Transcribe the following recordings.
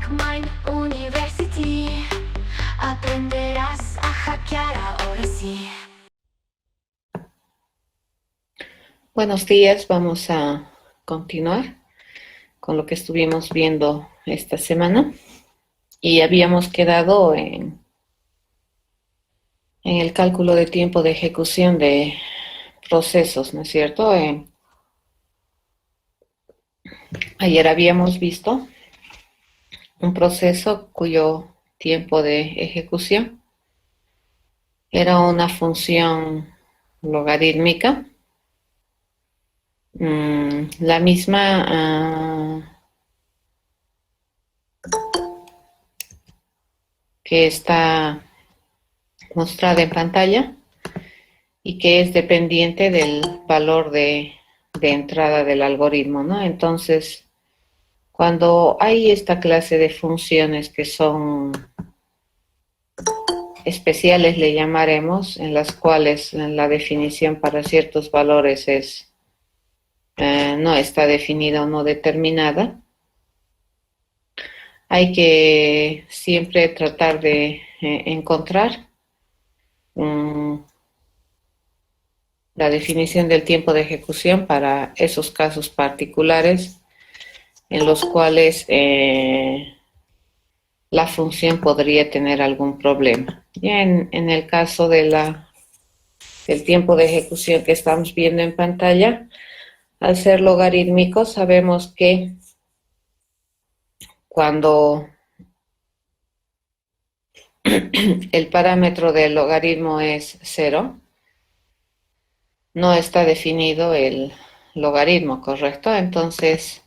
Mind University. Aprenderás a hackear ahora sí. Buenos días, vamos a continuar con lo que estuvimos viendo esta semana y habíamos quedado en el cálculo de tiempo de ejecución de procesos, ¿no es cierto? Ayer habíamos visto un proceso cuyo tiempo de ejecución era una función logarítmica, la misma que está mostrada en pantalla y que es dependiente del valor de entrada del algoritmo, ¿no? Entonces, cuando hay esta clase de funciones que son especiales, le llamaremos, en las cuales la definición para ciertos valores no está definida o no determinada, hay que siempre tratar de encontrar la definición del tiempo de ejecución para esos casos particulares en los cuales la función podría tener algún problema. Ya en el caso del tiempo de ejecución que estamos viendo en pantalla, al ser logarítmico sabemos que cuando el parámetro del logaritmo es 0, no está definido el logaritmo, ¿correcto? Entonces,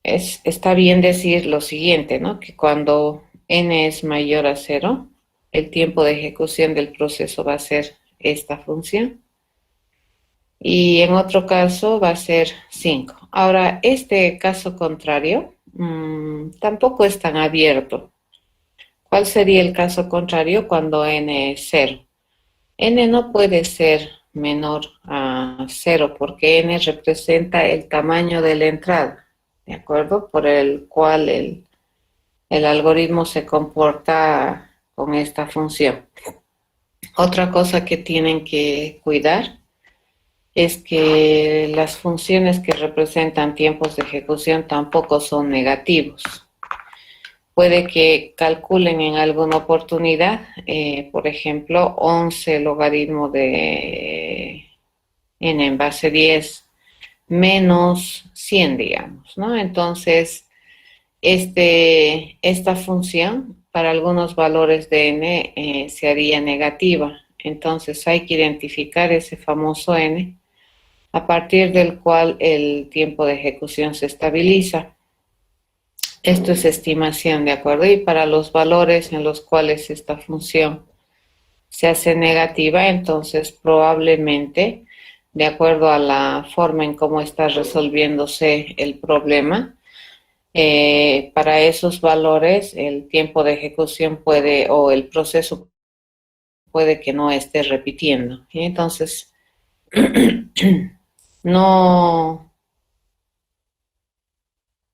está bien decir lo siguiente, ¿no? Que cuando n es mayor a 0, el tiempo de ejecución del proceso va a ser esta función. Y en otro caso va a ser 5. Ahora, este caso contrario tampoco es tan abierto. ¿Cuál sería el caso contrario cuando n es 0? N no puede ser menor a 0 porque n representa el tamaño de la entrada, ¿de acuerdo? Por el cual el algoritmo se comporta con esta función. Otra cosa que tienen que cuidar es que las funciones que representan tiempos de ejecución tampoco son negativos. Puede que calculen en alguna oportunidad, por ejemplo, 11 logaritmo de n en base 10 menos 100, digamos, ¿no? Entonces, esta función para algunos valores de n se haría negativa. Entonces, hay que identificar ese famoso n a partir del cual el tiempo de ejecución se estabiliza. Esto es estimación, ¿de acuerdo? Y para los valores en los cuales esta función se hace negativa, entonces probablemente, de acuerdo a la forma en cómo está resolviéndose el problema, para esos valores el tiempo de ejecución puede, o el proceso puede que no esté repitiendo. ¿Sí? Entonces, no,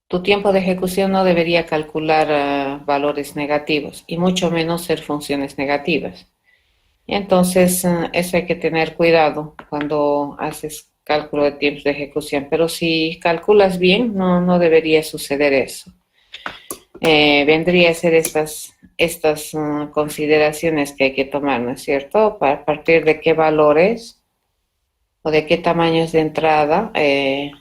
tu tiempo de ejecución no debería calcular valores negativos y mucho menos ser funciones negativas. Entonces, eso hay que tener cuidado cuando haces cálculo de tiempos de ejecución, pero si calculas bien, no debería suceder eso. Vendría a ser estas consideraciones que hay que tomar, ¿no es cierto? A partir de qué valores o de qué tamaños de entrada el,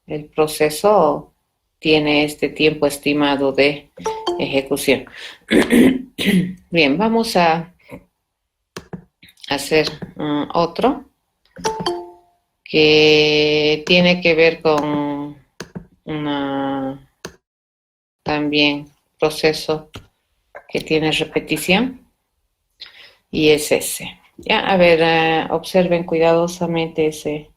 el proceso tiene este tiempo estimado de ejecución. Bien, vamos a hacer otro que tiene que ver con una también proceso que tiene repetición y es ese. Ya, a ver, observen cuidadosamente ese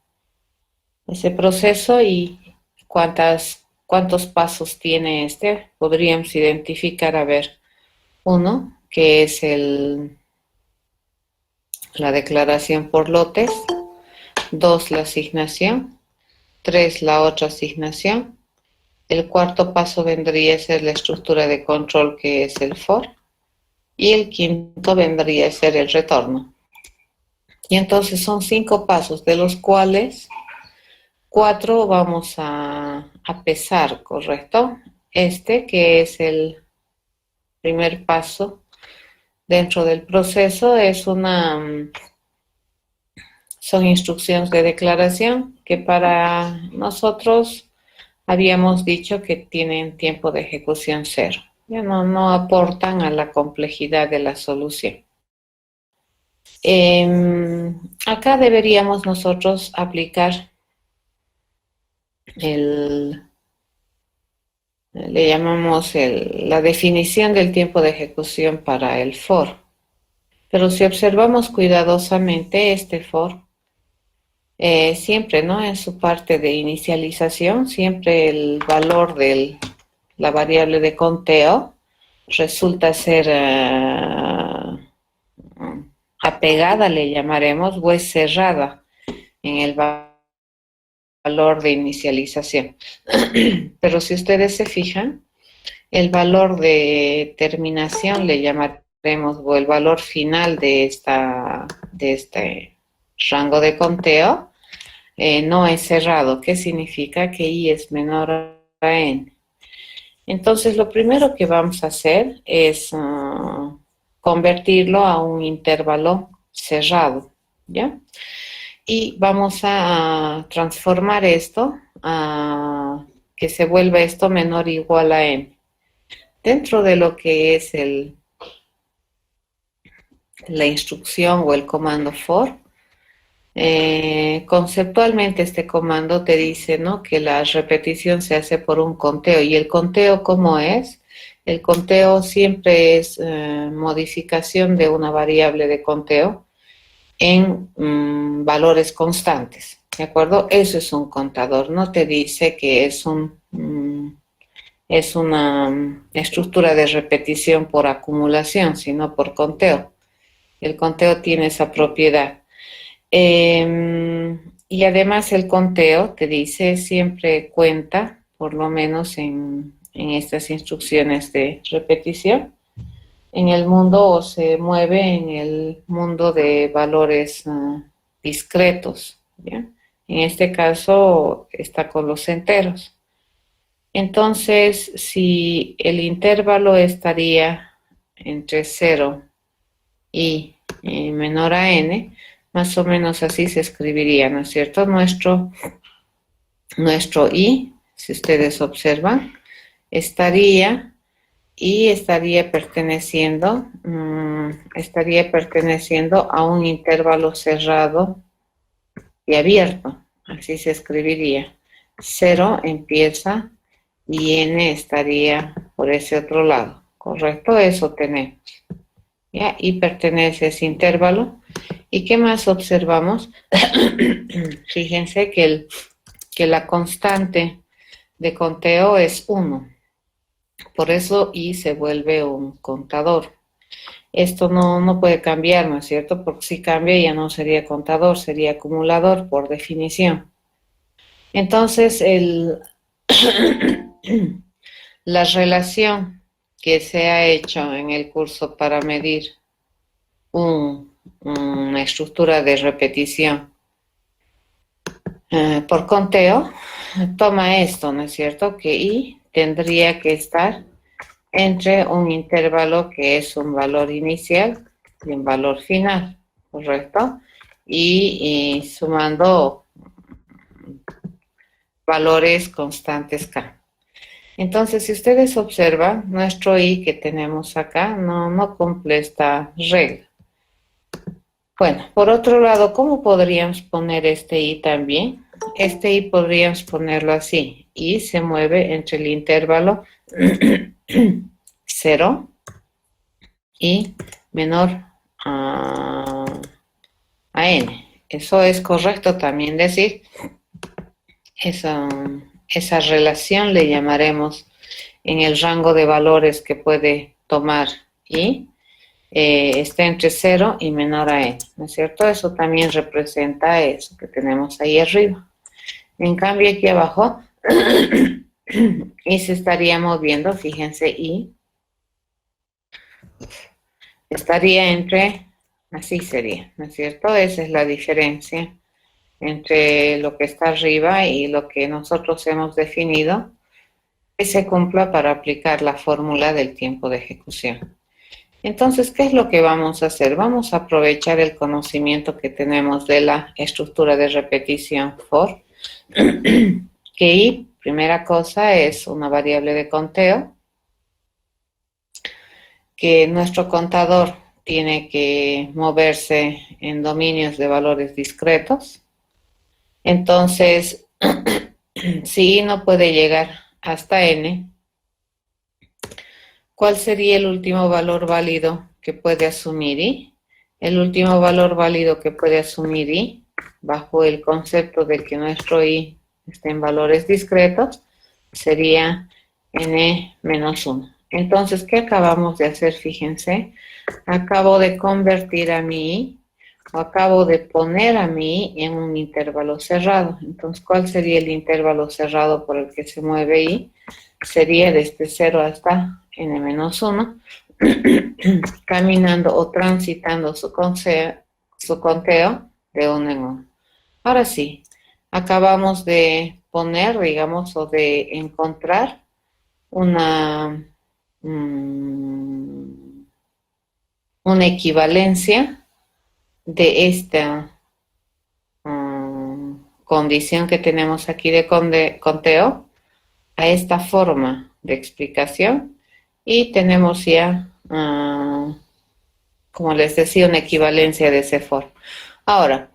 proceso y cuántos pasos tiene este. Podríamos identificar, a ver, uno, que es la declaración por lotes, 2, la asignación, 3, la otra asignación, El cuarto paso vendría a ser la estructura de control, que es el for, y el quinto vendría a ser el retorno. Y entonces son 5 pasos, de los cuales 4 vamos a pesar, ¿correcto? Este, que es el primer paso dentro del proceso, son instrucciones de declaración que para nosotros habíamos dicho que tienen tiempo de ejecución cero. Ya no aportan a la complejidad de la solución. Acá deberíamos nosotros aplicar le llamamos la definición del tiempo de ejecución para el for. Pero si observamos cuidadosamente este for, siempre, ¿no? En su parte de inicialización, siempre el valor de la variable de conteo resulta ser apegada, le llamaremos, o es cerrada en el valor de inicialización. Pero si ustedes se fijan, el valor de terminación le llamaremos, o el valor final de este rango de conteo, no es cerrado. ¿Qué significa? Que i es menor a n. Entonces, lo primero que vamos a hacer es convertirlo a un intervalo cerrado, ¿ya? Y vamos a transformar esto a que se vuelva esto menor o igual a n. Dentro de lo que es la instrucción o el comando for, conceptualmente este comando te dice, ¿no?, que la repetición se hace por un conteo. ¿Y el conteo cómo es? El conteo siempre es modificación de una variable de conteo en valores constantes, ¿de acuerdo? Eso es un contador. No te dice que es una estructura de repetición por acumulación, sino por conteo. El conteo tiene esa propiedad. Y además el conteo, te dice, siempre cuenta, por lo menos en estas instrucciones de repetición, en el mundo, o se mueve en el mundo de valores discretos, ¿ya? En este caso está con los enteros. Entonces, si el intervalo estaría entre 0 y menor a n, más o menos así se escribiría, ¿no es cierto? Nuestro i, si ustedes observan, estaría perteneciendo a un intervalo cerrado y abierto, así se escribiría. 0 empieza y n estaría por ese otro lado, ¿correcto? Eso tenemos, ¿ya? Y pertenece a ese intervalo. ¿Y qué más observamos? Fíjense que la constante de conteo es 1. Por eso i se vuelve un contador. Esto no puede cambiar, ¿no es cierto? Porque si cambia ya no sería contador, sería acumulador por definición. Entonces, la relación que se ha hecho en el curso para medir una estructura de repetición por conteo, toma esto, ¿no es cierto? Que i tendría que estar entre un intervalo que es un valor inicial y un valor final, ¿correcto? Y sumando valores constantes k. Entonces, si ustedes observan, nuestro i que tenemos acá no cumple esta regla. Bueno, por otro lado, ¿cómo podríamos poner este i también? Este i podríamos ponerlo así. I se mueve entre el intervalo 0 y menor a n. Eso es correcto también decir. Esa relación le llamaremos en el rango de valores que puede tomar i. Está entre 0 y menor a n, ¿no es cierto? Eso también representa eso que tenemos ahí arriba. En cambio, aquí abajo y se estaría moviendo, fíjense, y estaría entre, así sería, ¿no es cierto? Esa es la diferencia entre lo que está arriba y lo que nosotros hemos definido que se cumpla para aplicar la fórmula del tiempo de ejecución. Entonces, ¿qué es lo que vamos a hacer? Vamos a aprovechar el conocimiento que tenemos de la estructura de repetición for, que i, primera cosa, es una variable de conteo, que nuestro contador tiene que moverse en dominios de valores discretos. Entonces, si i no puede llegar hasta n, ¿cuál sería el último valor válido que puede asumir i? El último valor válido que puede asumir i, bajo el concepto de que nuestro i está en valores discretos, sería n menos 1. Entonces, ¿qué acabamos de hacer? Fíjense, acabo de convertir a mi i, o acabo de poner a mi i en un intervalo cerrado. Entonces, ¿cuál sería el intervalo cerrado por el que se mueve i? Sería desde 0 hasta n-1, caminando o transitando su conteo de 1 en 1. Ahora sí, acabamos de poner, digamos, o de encontrar una equivalencia de esta condición que tenemos aquí de conteo a esta forma de explicación, y tenemos ya, como les decía, una equivalencia de ese for. Ahora,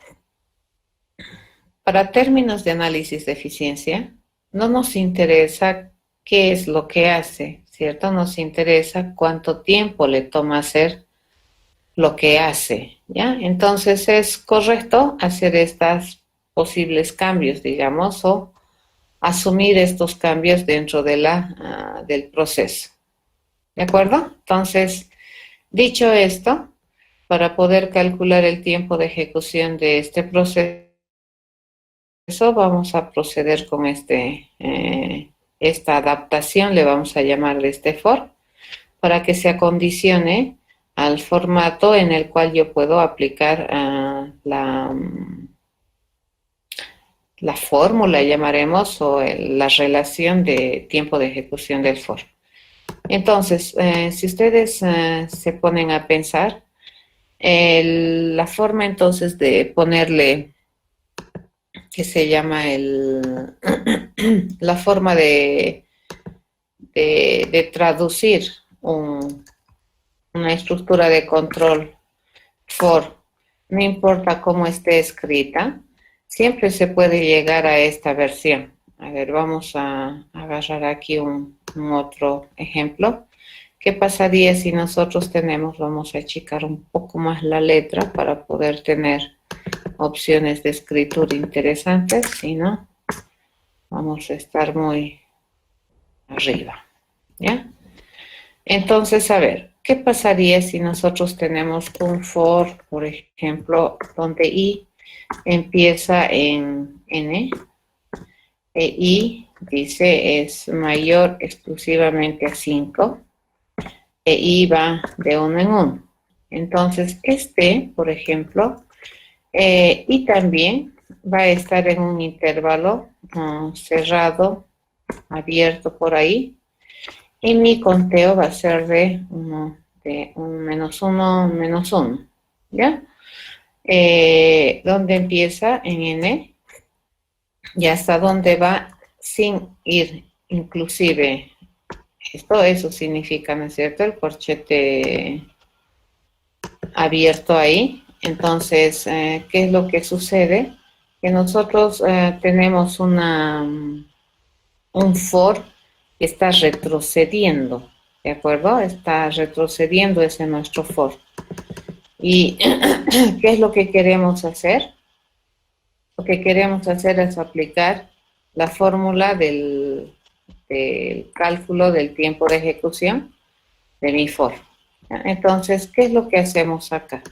para términos de análisis de eficiencia, no nos interesa qué es lo que hace, ¿cierto? Nos interesa cuánto tiempo le toma hacer lo que hace, ¿ya? Entonces es correcto hacer estos posibles cambios, digamos, o asumir estos cambios dentro de del proceso. ¿De acuerdo? Entonces, dicho esto, para poder calcular el tiempo de ejecución de este proceso, vamos a proceder con esta adaptación, le vamos a llamar de este for, para que se acondicione al formato en el cual yo puedo aplicar la fórmula, llamaremos, o la relación de tiempo de ejecución del for. Entonces, si ustedes se ponen a pensar, la forma entonces de ponerle, que se llama la forma de traducir una estructura de control for, no importa cómo esté escrita, siempre se puede llegar a esta versión. A ver, vamos a agarrar aquí un otro ejemplo. ¿Qué pasaría si nosotros vamos a achicar un poco más la letra para poder tener opciones de escritura interesantes? Si no, vamos a estar muy arriba, ¿ya? Entonces, a ver, ¿qué pasaría si nosotros tenemos un for, por ejemplo, donde i empieza en n e i, dice, es mayor exclusivamente a 5 e i va de 1 en 1? Entonces, por ejemplo, y también va a estar en un intervalo cerrado, abierto por ahí, y mi conteo va a ser de un menos 1, menos 1, ¿ya? Donde empieza en n y hasta donde va sin ir, inclusive, eso significa, ¿no es cierto?, el corchete abierto ahí. Entonces, ¿qué es lo que sucede? Que nosotros tenemos un for que está retrocediendo, ¿de acuerdo? Está retrocediendo ese nuestro for. ¿Y qué es lo que queremos hacer? Lo que queremos hacer es aplicar la fórmula del cálculo del tiempo de ejecución de mi for. Entonces, ¿qué es lo que hacemos acá?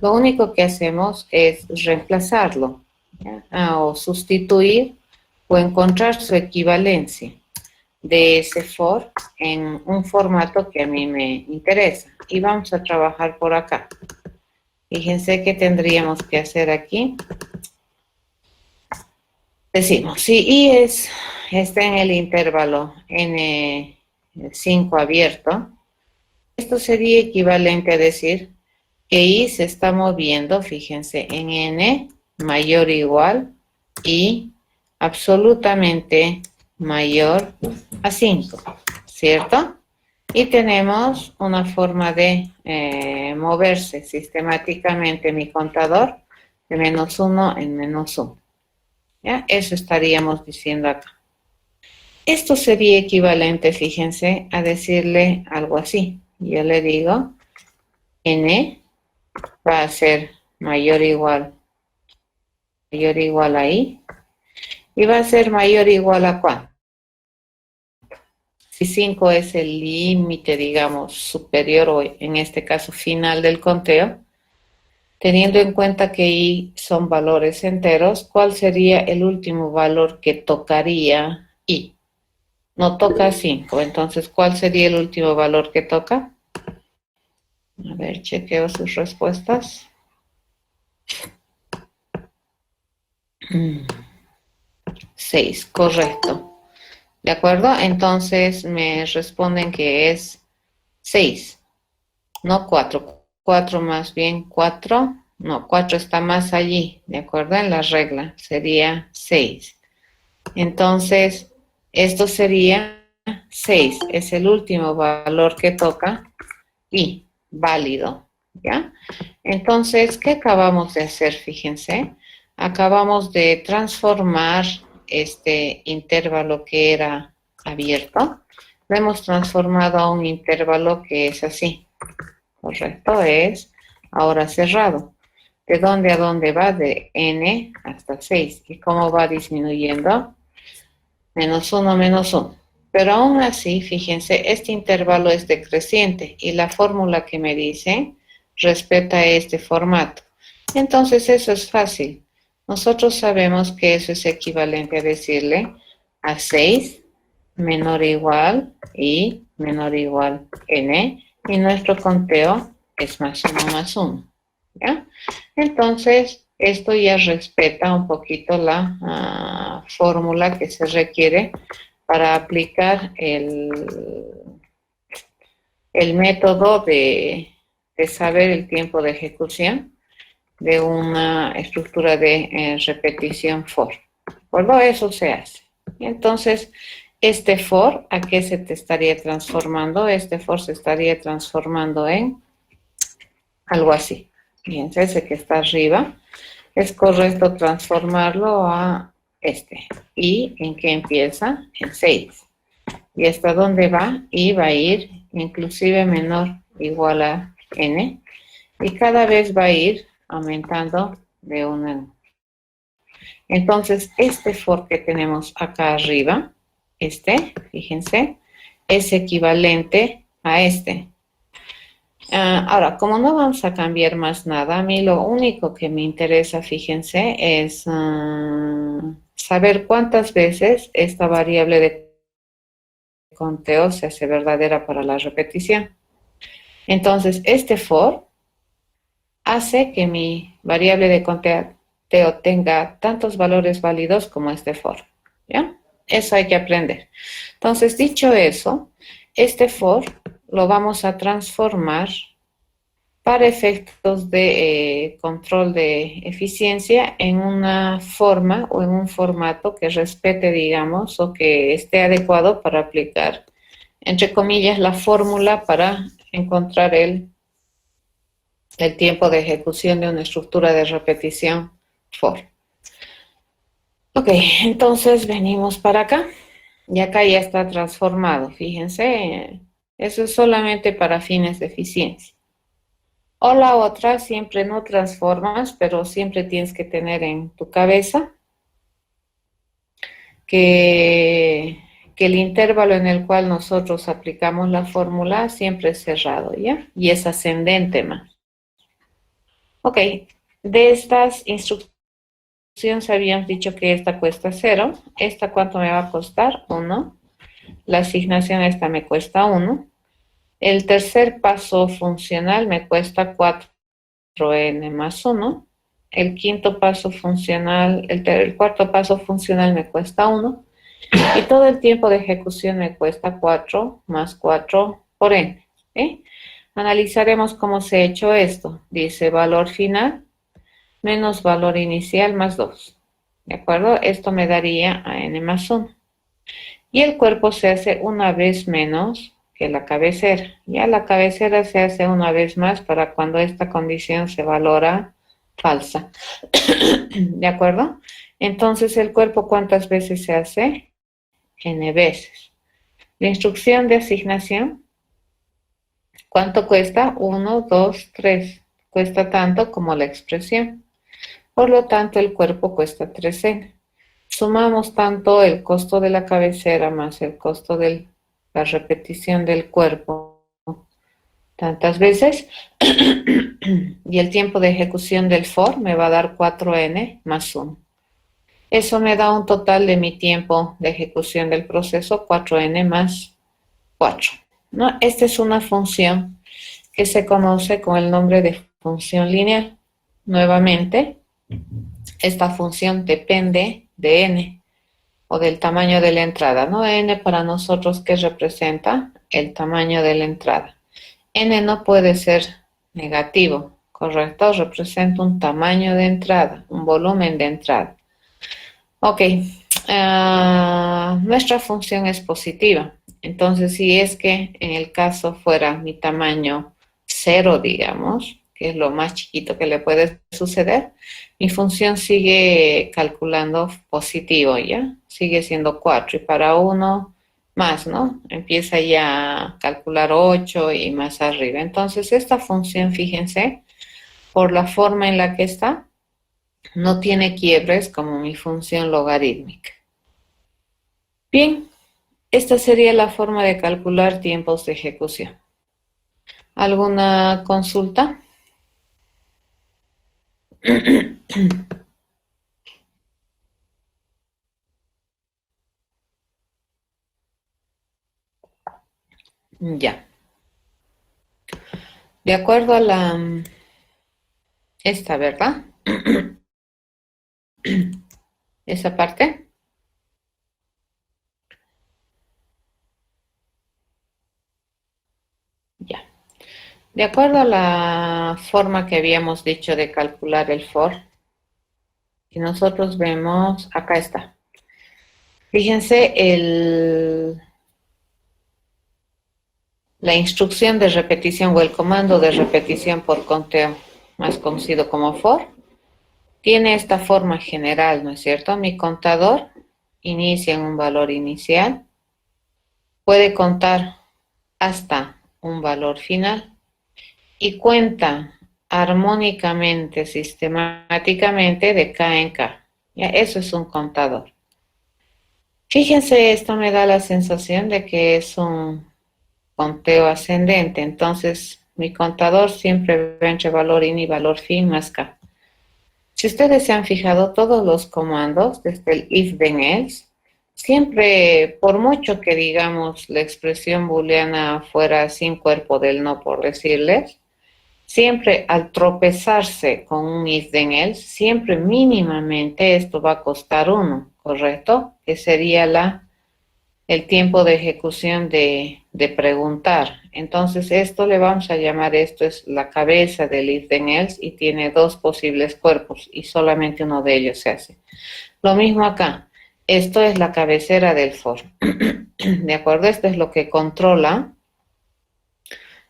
Lo único que hacemos es reemplazarlo, o sustituir o encontrar su equivalencia. de ese for en un formato que a mí me interesa. Y vamos a trabajar por acá. Fíjense que tendríamos que hacer aquí. Decimos, si I está en el intervalo N5 abierto, esto sería equivalente a decir que I se está moviendo, fíjense, en N mayor o igual y absolutamente mayor a 5, ¿cierto? Y tenemos una forma de moverse sistemáticamente mi contador de -1 en -1. ¿Ya? Eso estaríamos diciendo acá. Esto sería equivalente, fíjense, a decirle algo así. Yo le digo, N va a ser mayor o igual a I, y va a ser mayor o igual a ¿cuánto? Si 5 es el límite, digamos, superior o en este caso final del conteo, teniendo en cuenta que I son valores enteros, ¿cuál sería el último valor que tocaría I? No toca 5, entonces, ¿cuál sería el último valor que toca? A ver, chequeo sus respuestas. 6, correcto. ¿De acuerdo? Entonces me responden que es 6, no 4. 4 más bien 4. No, 4 está más allí, ¿de acuerdo? En la regla sería 6. Entonces, esto sería 6, es el último valor que toca y válido, ¿ya? Entonces, ¿qué acabamos de hacer? Fíjense, acabamos de transformar este intervalo que era abierto, lo hemos transformado a un intervalo que es así, ¿correcto? Es ahora cerrado. ¿De dónde a dónde va? De n hasta 6. ¿Y cómo va disminuyendo? -1, -1. Pero aún así, fíjense, este intervalo es decreciente y la fórmula que me dice respeta este formato. Entonces eso es fácil. Nosotros sabemos que eso es equivalente a decirle a 6 menor o igual y menor o igual n, y nuestro conteo es +1 +1. ¿Ya? Entonces, esto ya respeta un poquito la fórmula que se requiere para aplicar el método de saber el tiempo de ejecución de una estructura de repetición for. Por lo eso se hace. Entonces, este for, ¿a qué se te estaría transformando? Este for se estaría transformando en algo así. Fíjense, ese que está arriba. Es correcto transformarlo a este. ¿Y en qué empieza? En 6. ¿Y hasta dónde va? Y va a ir inclusive menor o igual a n. Y cada vez va a ir aumentando de 1 en 1. Entonces, este for que tenemos acá arriba, fíjense, es equivalente a este. Ahora, como no vamos a cambiar más nada, a mí lo único que me interesa, fíjense, es saber cuántas veces esta variable de conteo se hace verdadera para la repetición. Entonces, este for hace que mi variable de conteo tenga tantos valores válidos como este for, ¿ya? Eso hay que aprender. Entonces, dicho eso, este for lo vamos a transformar para efectos de control de eficiencia en una forma o en un formato que respete, digamos, o que esté adecuado para aplicar, entre comillas, la fórmula para encontrar el tiempo de ejecución de una estructura de repetición for. Ok, entonces venimos para acá y acá ya está transformado, fíjense, eso es solamente para fines de eficiencia. O la otra, siempre no transformas, pero siempre tienes que tener en tu cabeza que el intervalo en el cual nosotros aplicamos la fórmula siempre es cerrado, ¿ya? Y es ascendente más. Ok, de estas instrucciones habíamos dicho que esta cuesta 0. ¿Esta cuánto me va a costar? 1. La asignación esta me cuesta 1. El tercer paso funcional me cuesta 4n más 1. El quinto paso funcional, el cuarto paso funcional me cuesta 1. Y todo el tiempo de ejecución me cuesta 4 más 4 por n. Analizaremos cómo se ha hecho esto. Dice valor final menos valor inicial más 2. ¿De acuerdo? Esto me daría a n más 1. Y el cuerpo se hace una vez menos que la cabecera. Ya la cabecera se hace una vez más para cuando esta condición se valora falsa. ¿De acuerdo? Entonces, ¿el cuerpo cuántas veces se hace? N veces. La instrucción de asignación, ¿cuánto cuesta? 1, 2, 3. Cuesta tanto como la expresión. Por lo tanto, el cuerpo cuesta 3n. Sumamos tanto el costo de la cabecera más el costo de la repetición del cuerpo tantas veces y el tiempo de ejecución del for me va a dar 4n más 1. Eso me da un total de mi tiempo de ejecución del proceso 4n más 4. ¿No? Esta es una función que se conoce con el nombre de función lineal. Nuevamente, esta función depende de n o del tamaño de la entrada, ¿no? N para nosotros, ¿qué representa? El tamaño de la entrada. N no puede ser negativo, ¿correcto? Representa un tamaño de entrada, un volumen de entrada. Ok, nuestra función es positiva. Entonces, si es que en el caso fuera mi tamaño 0, digamos, que es lo más chiquito que le puede suceder, mi función sigue calculando positivo, ¿ya? Sigue siendo 4 y para 1 más, ¿no? Empieza ya a calcular 8 y más arriba. Entonces, esta función, fíjense, por la forma en la que está, no tiene quiebres como mi función logarítmica. Bien, esta sería la forma de calcular tiempos de ejecución. ¿Alguna consulta? Ya. De acuerdo a esta, ¿verdad? Esa parte. Ya. De acuerdo a la forma que habíamos dicho de calcular el for, y nosotros vemos, acá está. Fíjense, la instrucción de repetición o el comando de repetición por conteo, más conocido como for, tiene esta forma general, ¿no es cierto? Mi contador inicia en un valor inicial, puede contar hasta un valor final y cuenta armónicamente, sistemáticamente de K en K. ¿Ya? Eso es un contador. Fíjense, esto me da la sensación de que es un conteo ascendente. Entonces, mi contador siempre va entre valor in y valor fin más K. Si ustedes se han fijado, todos los comandos, desde el if, then, else, siempre, por mucho que digamos la expresión booleana fuera sin cuerpo del no, por decirles, siempre al tropezarse con un if, then, else, siempre mínimamente esto va a costar 1, ¿correcto? Que sería el tiempo de ejecución de preguntar. Entonces, esto le vamos a llamar, esto es la cabeza del if, then, else, y tiene dos posibles cuerpos, y solamente uno de ellos se hace. Lo mismo acá. Esto es la cabecera del for. ¿De acuerdo? Esto es lo que controla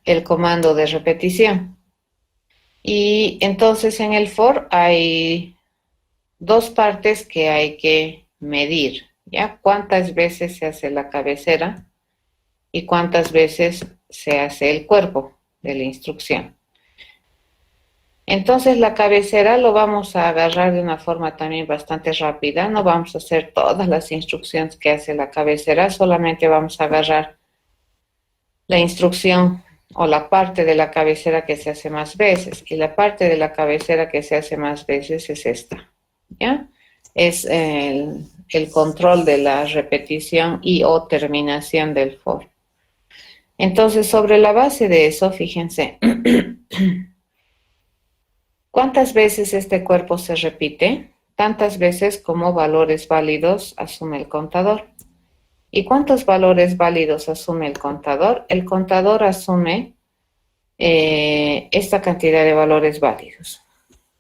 el comando de repetición. Y entonces en el for hay dos partes que hay que medir, ¿ya? ¿Cuántas veces se hace la cabecera y cuántas veces se hace el cuerpo de la instrucción? Entonces la cabecera lo vamos a agarrar de una forma también bastante rápida. No vamos a hacer todas las instrucciones que hace la cabecera, solamente vamos a agarrar la instrucción o la parte de la cabecera que se hace más veces. Y la parte de la cabecera que se hace más veces es esta, ¿ya? Es el control de la repetición y o terminación del for. Entonces, sobre la base de eso, fíjense, ¿cuántas veces este cuerpo se repite? Tantas veces como valores válidos asume el contador. ¿Y cuántos valores válidos asume el contador? El contador asume esta cantidad de valores válidos.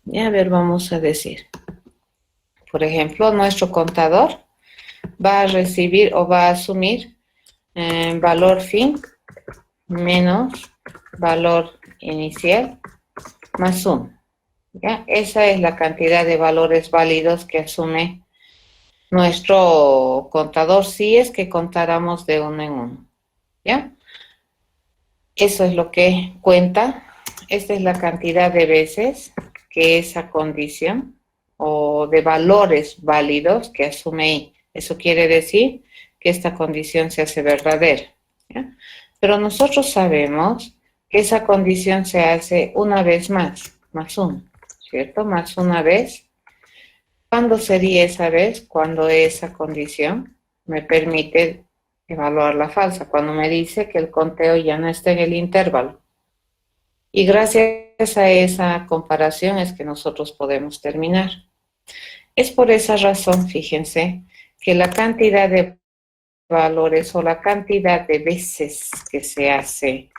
Y a ver, vamos a decir, por ejemplo, nuestro contador va a recibir o va a asumir valor fin menos valor inicial más 1. ¿Ya? Esa es la cantidad de valores válidos que asume nuestro contador si es que contáramos de uno en uno. ¿Ya? Eso es lo que cuenta. Esta es la cantidad de veces que esa condición o de valores válidos que asume I. Eso quiere decir que esta condición se hace verdadera. ¿Ya? Pero nosotros sabemos que esa condición se hace una vez más 1, ¿cierto? Más una vez. ¿Cuándo sería esa vez? Cuando esa condición me permite evaluar la falsa, cuando me dice que el conteo ya no está en el intervalo. Y gracias a esa comparación es que nosotros podemos terminar. Es por esa razón, fíjense, que la cantidad de valores o la cantidad de veces que se hace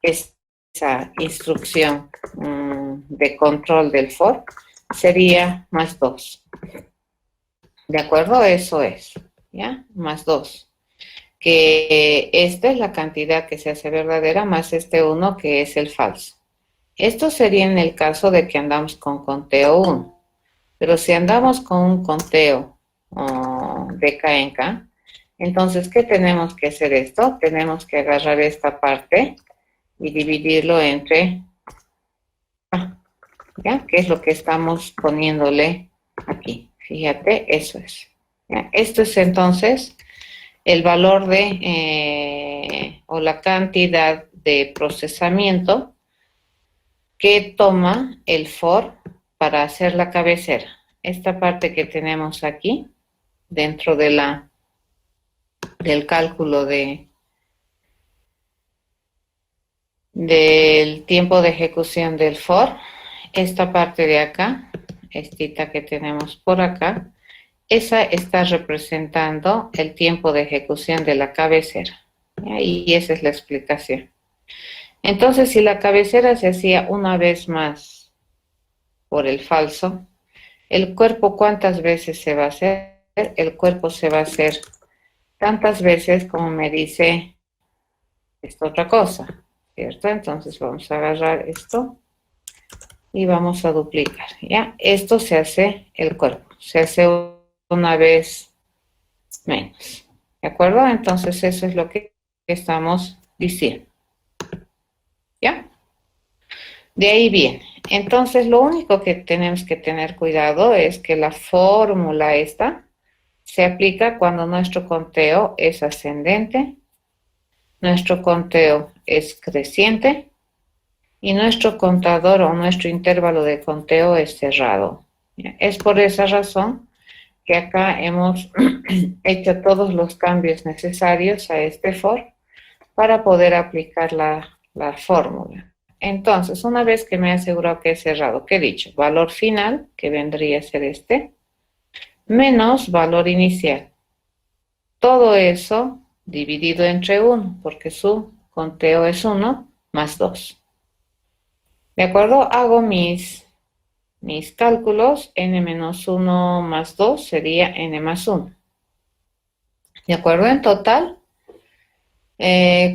esa instrucción de control del for sería más 2. ¿De acuerdo? Eso es, ¿ya? Más 2. Que esta es la cantidad que se hace verdadera más este 1 que es el falso. Esto sería en el caso de que andamos con conteo 1. Pero si andamos con un conteo de K en K, entonces, ¿qué tenemos que hacer esto? Tenemos que agarrar esta parte y dividirlo entre A, ¿ya? Que es lo que estamos poniéndole aquí. Fíjate, eso es. ¿Ya? Esto es entonces el valor de, o la cantidad de procesamiento que toma el for para hacer la cabecera. Esta parte que tenemos aquí, dentro de del cálculo del tiempo de ejecución del for, esta parte de acá, esta que tenemos por acá, esa está representando el tiempo de ejecución de la cabecera. Y esa es la explicación. Entonces, si la cabecera se hacía una vez más por el falso, ¿el cuerpo cuántas veces se va a hacer? El cuerpo se va a hacer tantas veces como me dice esta otra cosa, ¿cierto? Entonces vamos a agarrar esto y vamos a duplicar, ¿ya? Esto se hace el cuerpo, se hace una vez menos, ¿de acuerdo? Entonces eso es lo que estamos diciendo, ¿ya? De ahí viene. Entonces lo único que tenemos que tener cuidado es que la fórmula esta se aplica cuando nuestro conteo es ascendente, nuestro conteo es creciente y nuestro contador o nuestro intervalo de conteo es cerrado. Es por esa razón que acá hemos hecho todos los cambios necesarios a este for para poder aplicar la fórmula. Entonces, una vez que me he asegurado que es cerrado, ¿qué he dicho? Valor final, que vendría a ser este, menos valor inicial. Todo eso dividido entre 1, porque su conteo es 1 más 2. ¿De acuerdo? Hago mis cálculos, n menos 1 más 2 sería n más 1. ¿De acuerdo? En total,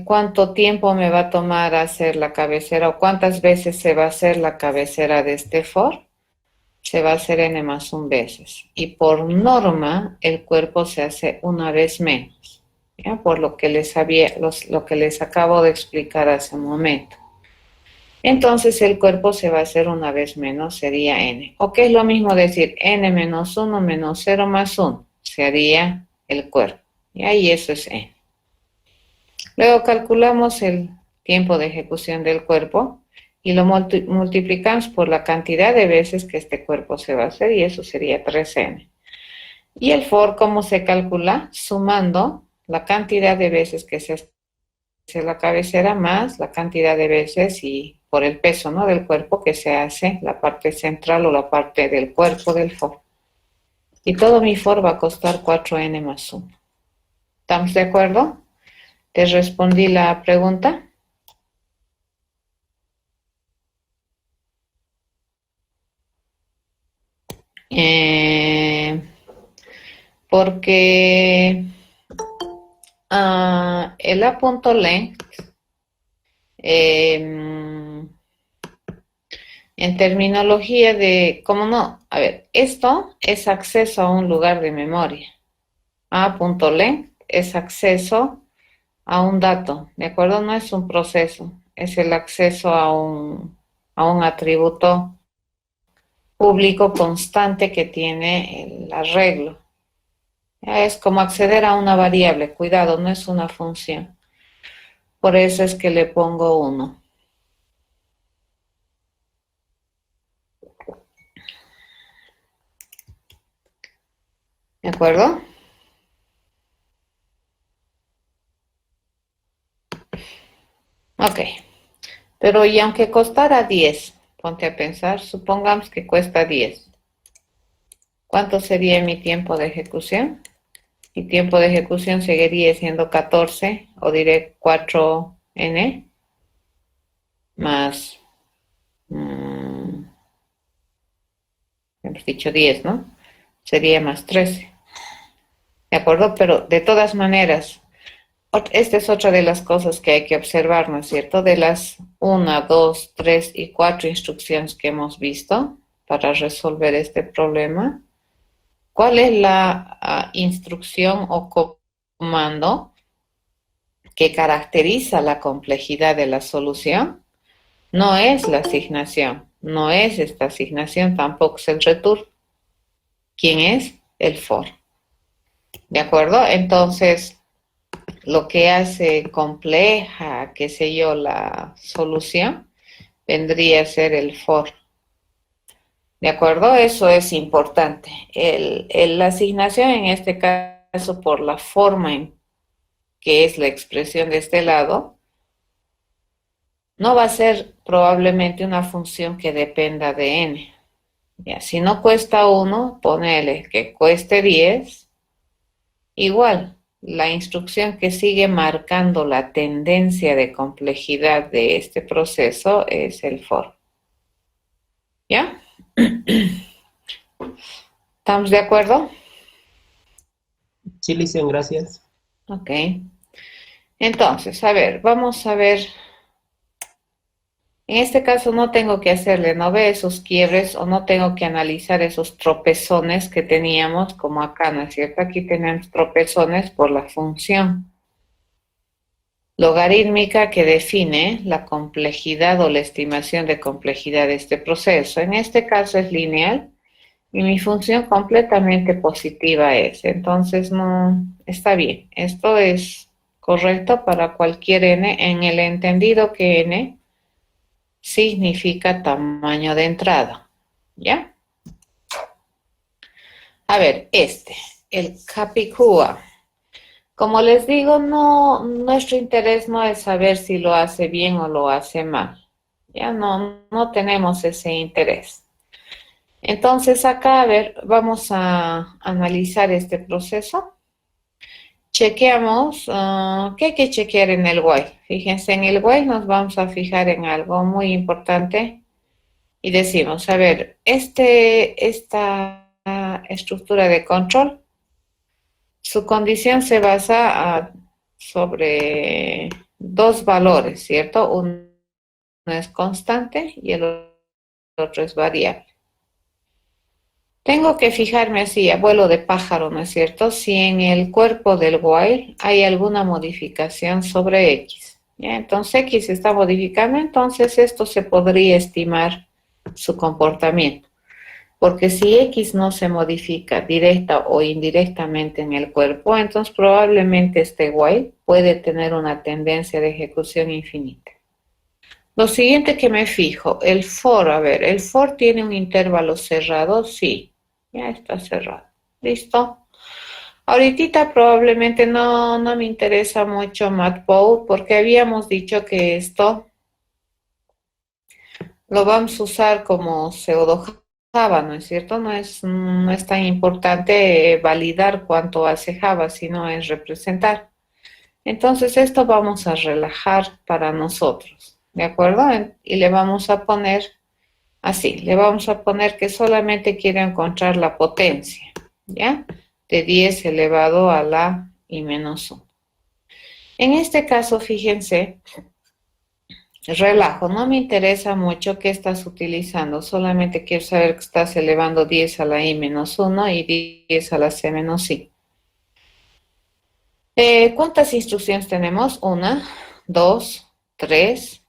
¿cuánto tiempo me va a tomar hacer la cabecera o cuántas veces se va a hacer la cabecera de este for? Se va a hacer n más 1 veces. Y por norma, el cuerpo se hace una vez menos, ¿ya? Por lo que lo que les acabo de explicar hace un momento. Entonces, el cuerpo se va a hacer una vez menos, sería n. ¿O qué es lo mismo decir n menos 1 menos 0 más 1? Se haría el cuerpo. Y ahí eso es n. Luego calculamos el tiempo de ejecución del cuerpo y lo multiplicamos por la cantidad de veces que este cuerpo se va a hacer y eso sería 3n. Y el for, ¿cómo se calcula? Sumando la cantidad de veces que se hace la cabecera más la cantidad de veces y por el peso, ¿no?, del cuerpo que se hace la parte central o la parte del cuerpo del for. Y todo mi for va a costar 4n más 1. ¿Estamos de acuerdo? ¿Te respondí la pregunta? Porque el a.length en terminología de, ¿cómo no? A ver, esto es acceso a un lugar de memoria. A.length es acceso a un dato, ¿de acuerdo? No es un proceso, es el acceso a un atributo público constante que tiene el arreglo. Es como acceder a una variable, cuidado, no es una función. Por eso es que le pongo 1. ¿De acuerdo? Ok. Pero y aunque costara 10, ponte a pensar, supongamos que cuesta 10. ¿Cuánto sería mi tiempo de ejecución? Mi tiempo de ejecución seguiría siendo 14, o diré 4n, más, hemos dicho 10, ¿no? Sería más 13. ¿De acuerdo? Pero de todas maneras, esta es otra de las cosas que hay que observar, ¿no es cierto? De las 1, 2, 3 y 4 instrucciones que hemos visto para resolver este problema, ¿cuál es la instrucción o comando que caracteriza la complejidad de la solución? No es la asignación, no es esta asignación, tampoco es el return. ¿Quién es? El for. ¿De acuerdo? Entonces, lo que hace compleja, qué sé yo, la solución, vendría a ser el for. ¿De acuerdo? Eso es importante. La asignación en este caso, por la forma en que es la expresión de este lado, no va a ser probablemente una función que dependa de n. Ya, si no cuesta 1, ponele que cueste 10, igual, la instrucción que sigue marcando la tendencia de complejidad de este proceso es el for. ¿Ya? ¿Estamos de acuerdo? Sí, Lisian, gracias. Ok. Entonces, a ver, vamos a ver. En este caso no tengo que hacerle, no ve esos quiebres o no tengo que analizar esos tropezones que teníamos como acá, ¿no es cierto? Aquí tenemos tropezones por la función logarítmica que define la complejidad o la estimación de complejidad de este proceso. En este caso es lineal y mi función completamente positiva es. Entonces no está bien. Esto es correcto para cualquier n en el entendido que n significa tamaño de entrada. ¿Ya? A ver, el Capicúa. Como les digo, no, nuestro interés no es saber si lo hace bien o lo hace mal. Ya no tenemos ese interés. Entonces acá, a ver, vamos a analizar este proceso. Chequeamos, ¿qué hay que chequear en el while? Fíjense, en el while nos vamos a fijar en algo muy importante y decimos, a ver, esta estructura de control, su condición se basa sobre dos valores, ¿cierto? Uno es constante y el otro es variable. Tengo que fijarme así, a vuelo de pájaro, ¿no es cierto? Si en el cuerpo del while hay alguna modificación sobre X. ¿Ya? Entonces X se está modificando, entonces esto se podría estimar su comportamiento. Porque si X no se modifica directa o indirectamente en el cuerpo, entonces probablemente este while puede tener una tendencia de ejecución infinita. Lo siguiente que me fijo, el for, a ver, ¿el for tiene un intervalo cerrado? Sí, ya está cerrado. ¿Listo? Ahorita probablemente no me interesa mucho Matplotlib porque habíamos dicho que esto lo vamos a usar como pseudo Java, ¿no es cierto? No es tan importante validar cuánto hace Java, sino es representar. Entonces esto vamos a relajar para nosotros, ¿de acuerdo? Y le vamos a poner así, le vamos a poner que solamente quiero encontrar la potencia, ¿ya? De 10 elevado a la i menos 1. En este caso, fíjense, relajo, no me interesa mucho qué estás utilizando, solamente quiero saber que estás elevando 10 a la i menos 1 y 10 a la c menos i. ¿Cuántas instrucciones tenemos? 1, 2, 3,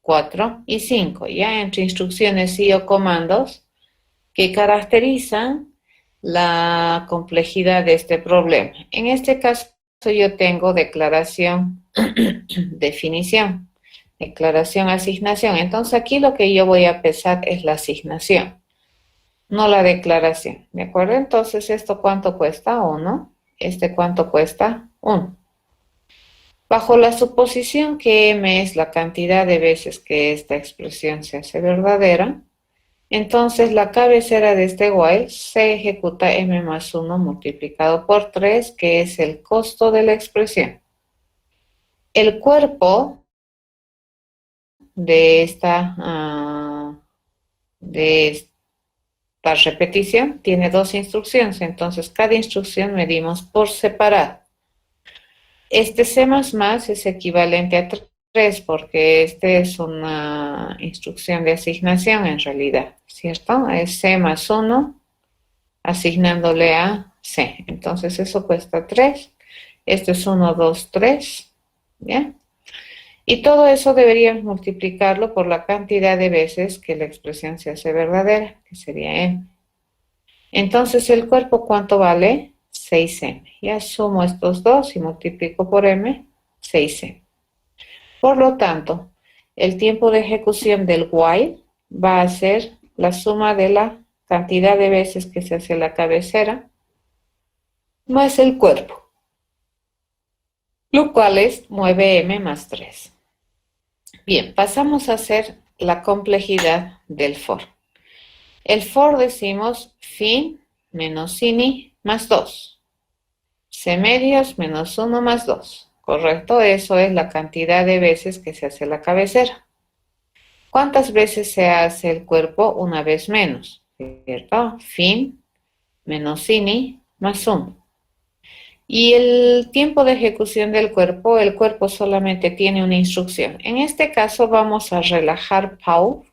4 y 5, ya entre instrucciones y o comandos que caracterizan la complejidad de este problema. En este caso yo tengo declaración, definición, declaración, asignación. Entonces aquí lo que yo voy a pesar es la asignación, no la declaración, ¿de acuerdo? Entonces, ¿esto cuánto cuesta? 1. ¿Este cuánto cuesta? 1. Bajo la suposición que m es la cantidad de veces que esta expresión se hace verdadera, entonces la cabecera de este while se ejecuta m más 1 multiplicado por 3, que es el costo de la expresión. El cuerpo de esta repetición tiene 2 instrucciones, entonces cada instrucción medimos por separado. Este C++ es equivalente a 3 porque este es una instrucción de asignación en realidad, ¿cierto? Es C más 1 asignándole a C. Entonces eso cuesta 3. Esto es 1, 2, 3. ¿Ya? Y todo eso deberíamos multiplicarlo por la cantidad de veces que la expresión se hace verdadera, que sería m. Entonces, ¿el cuerpo cuánto vale? 6m. Ya sumo estos dos y multiplico por m, 6m. Por lo tanto, el tiempo de ejecución del while va a ser la suma de la cantidad de veces que se hace la cabecera más el cuerpo, lo cual es 9m más 3. Bien, pasamos a hacer la complejidad del for. El for decimos fin menos ini más 2. C medios menos 1 más 2. ¿Correcto? Eso es la cantidad de veces que se hace la cabecera. ¿Cuántas veces se hace el cuerpo? Una vez menos, ¿cierto? Fin menos ini más 1. Y el tiempo de ejecución del cuerpo, el cuerpo solamente tiene una instrucción. En este caso vamos a relajar PAU,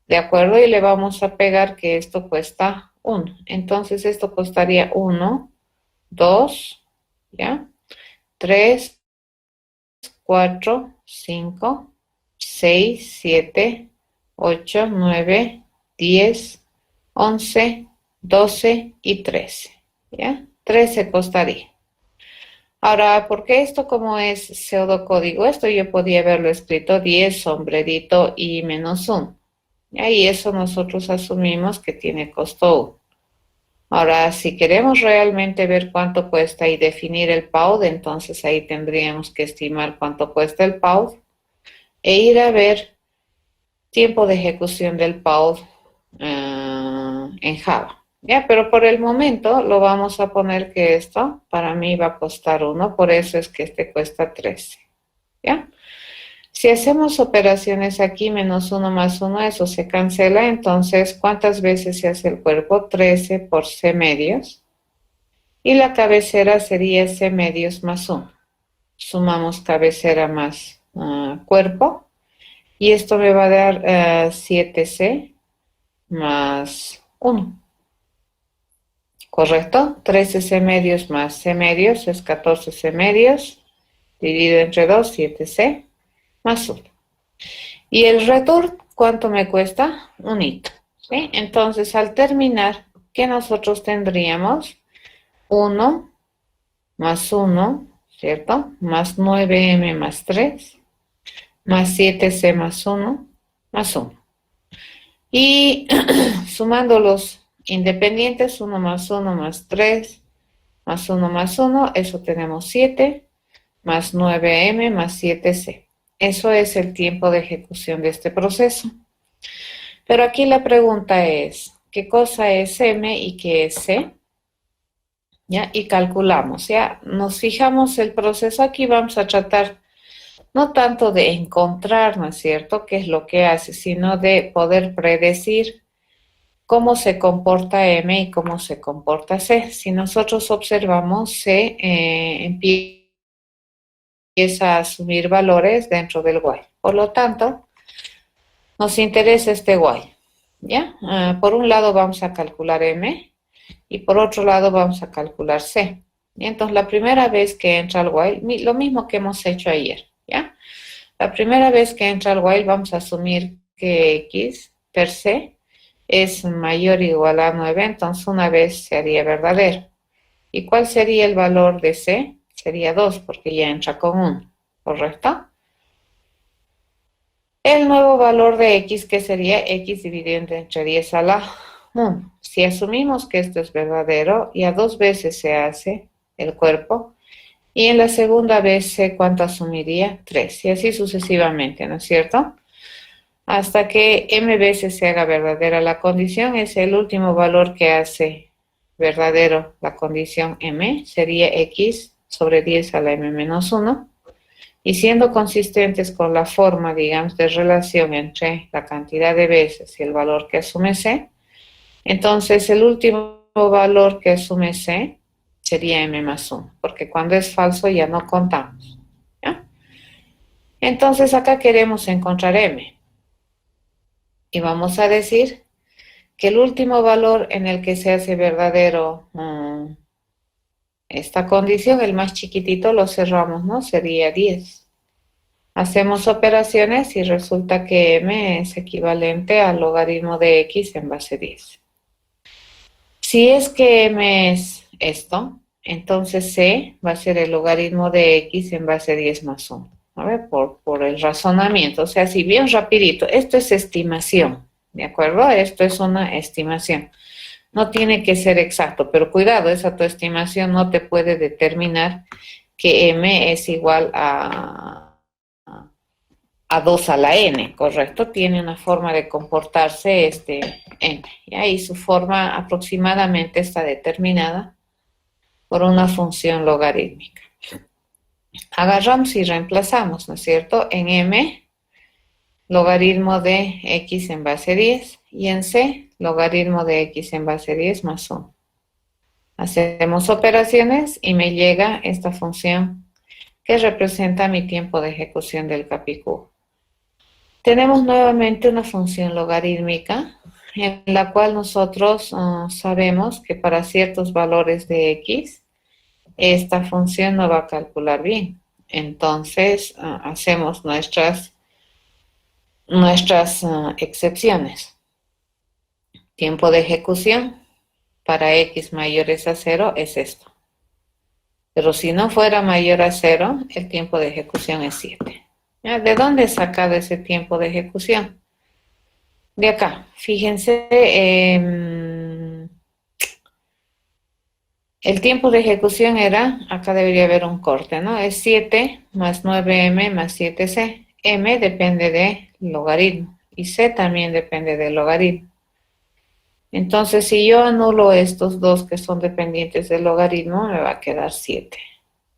¿de acuerdo? Y le vamos a pegar que esto cuesta 1. Entonces esto costaría 1, 2, ¿ya? 3, 4, 5, 6, 7, 8, 9, 10, 11, 12 y 13, ¿ya? 13 costaría. Ahora, ¿por qué esto como es pseudocódigo? Esto yo podía haberlo escrito 10, sombrerito y menos 1. Y eso nosotros asumimos que tiene costo 1. Ahora, si queremos realmente ver cuánto cuesta y definir el PAUD, entonces ahí tendríamos que estimar cuánto cuesta el PAUD e ir a ver tiempo de ejecución del PAUD en Java. ¿Ya? Pero por el momento lo vamos a poner que esto para mí va a costar 1, por eso es que este cuesta 13. ¿Ya? Si hacemos operaciones aquí, menos 1 más 1, eso se cancela. Entonces, ¿cuántas veces se hace el cuerpo? 13 por C medios. Y la cabecera sería C medios más 1. Sumamos cabecera más cuerpo. Y esto me va a dar 7C más 1. ¿Correcto? 13C medios más C medios es 14C medios. Dividido entre 2, 7C. Más 1. Y el return, ¿cuánto me cuesta? Un hito. ¿Sí? Entonces, al terminar, ¿qué nosotros tendríamos? 1 más 1, ¿cierto? Más 9m más 3, más 7c más 1, más 1. Y sumando los independientes, 1 más 1 más 3, más 1, eso tenemos 7, más 9m más 7c. Eso es el tiempo de ejecución de este proceso. Pero aquí la pregunta es, ¿qué cosa es m y qué es c? ¿Ya? Y calculamos, ya nos fijamos el proceso. Aquí vamos a tratar no tanto de encontrar, ¿no es cierto?, qué es lo que hace, sino de poder predecir cómo se comporta M y cómo se comporta C. Si nosotros observamos, C empieza a asumir valores dentro del while. Por lo tanto, nos interesa este while, ¿ya? Por un lado vamos a calcular M y por otro lado vamos a calcular C. Y entonces, la primera vez que entra el while, lo mismo que hemos hecho ayer, ¿ya? La primera vez que entra el while vamos a asumir que X per se es mayor o igual a 9, entonces una vez sería verdadero. ¿Y cuál sería el valor de C? Sería 2, porque ya entra con 1, ¿correcto? El nuevo valor de X, que sería X dividido entre 10 a la 1. Si asumimos que esto es verdadero, ya 2 veces se hace el cuerpo, y en la segunda vez C, ¿cuánto asumiría? 3, y así sucesivamente, ¿no es cierto? Hasta que m veces se haga verdadera la condición. Es el último valor que hace verdadero la condición m, sería x sobre 10 a la m menos 1, y siendo consistentes con la forma, digamos, de relación entre la cantidad de veces y el valor que asume c, entonces el último valor que asume c sería m más 1, porque cuando es falso ya no contamos, ¿ya? Entonces acá queremos encontrar m. Y vamos a decir que el último valor en el que se hace verdadero esta condición, el más chiquitito, lo cerramos, ¿no? Sería 10. Hacemos operaciones y resulta que m es equivalente al logaritmo de x en base 10. Si es que m es esto, entonces c va a ser el logaritmo de x en base 10 más 1. A ver, por el razonamiento, o sea, si bien rapidito, esto es estimación, ¿de acuerdo? Esto es una estimación. No tiene que ser exacto, pero cuidado, esa tu estimación no te puede determinar que m es igual a 2 a la n, ¿correcto? Tiene una forma de comportarse este n, ¿ya? Y su forma aproximadamente está determinada por una función logarítmica. Agarramos y reemplazamos, ¿no es cierto? En m, logaritmo de x en base 10, y en c, logaritmo de x en base 10 más 1. Hacemos operaciones y me llega esta función que representa mi tiempo de ejecución del capicúa. Tenemos nuevamente una función logarítmica en la cual nosotros sabemos que para ciertos valores de x, esta función no va a calcular bien. Entonces, hacemos nuestras excepciones. Tiempo de ejecución para x mayores a 0 es esto. Pero si no fuera mayor a 0, el tiempo de ejecución es 7. ¿Ya? ¿De dónde he sacado ese tiempo de ejecución? De acá. Fíjense, el tiempo de ejecución era, acá debería haber un corte, ¿no? Es 7 más 9m más 7c. M depende del logaritmo y c también depende del logaritmo. Entonces, si yo anulo estos dos que son dependientes del logaritmo, me va a quedar 7.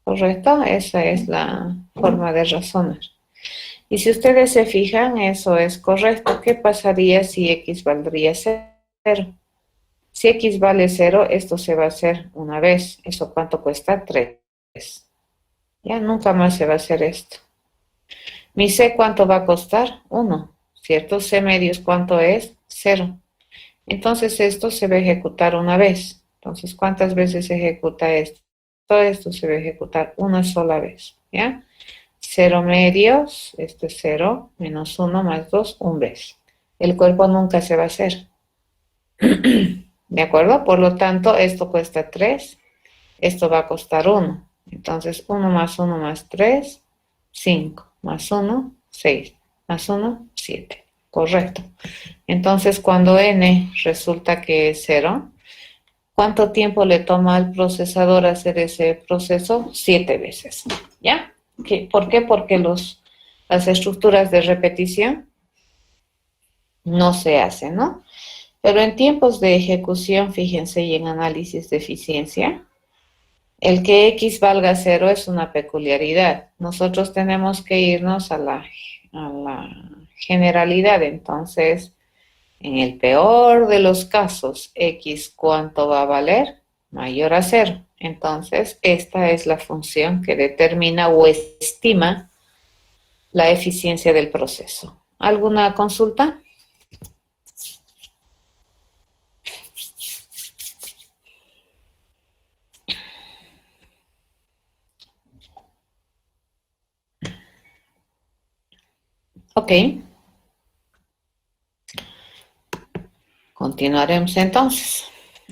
¿Correcto? Esa es la forma de razonar. Y si ustedes se fijan, eso es correcto. ¿Qué pasaría si x valdría 0? Si x vale 0, esto se va a hacer una vez. ¿Eso cuánto cuesta? 3. Ya nunca más se va a hacer esto. Mi c, ¿cuánto va a costar? 1, ¿cierto? C medios, ¿cuánto es? 0. Entonces esto se va a ejecutar una vez. Entonces, ¿cuántas veces se ejecuta esto? Todo esto se va a ejecutar una sola vez, ¿ya? 0 medios, esto es 0, menos 1 más 2, 1 vez. El cuerpo nunca se va a hacer. ¿De acuerdo? Por lo tanto, esto cuesta 3, esto va a costar 1. Entonces, 1 más 3, 5, más 1, 6, más 1, 7. Correcto. Entonces, cuando n resulta que es 0, ¿Cuánto tiempo le toma al procesador hacer ese proceso? 7 veces, ¿ya? ¿Por qué? Porque las estructuras de repetición no se hacen, ¿no? Pero en tiempos de ejecución, fíjense, y en análisis de eficiencia, el que X valga cero es una peculiaridad. Nosotros tenemos que irnos a la generalidad. Entonces, en el peor de los casos, X, ¿cuánto va a valer? Mayor a cero. Entonces, esta es la función que determina o estima la eficiencia del proceso. ¿Alguna consulta? Ok. Continuaremos entonces.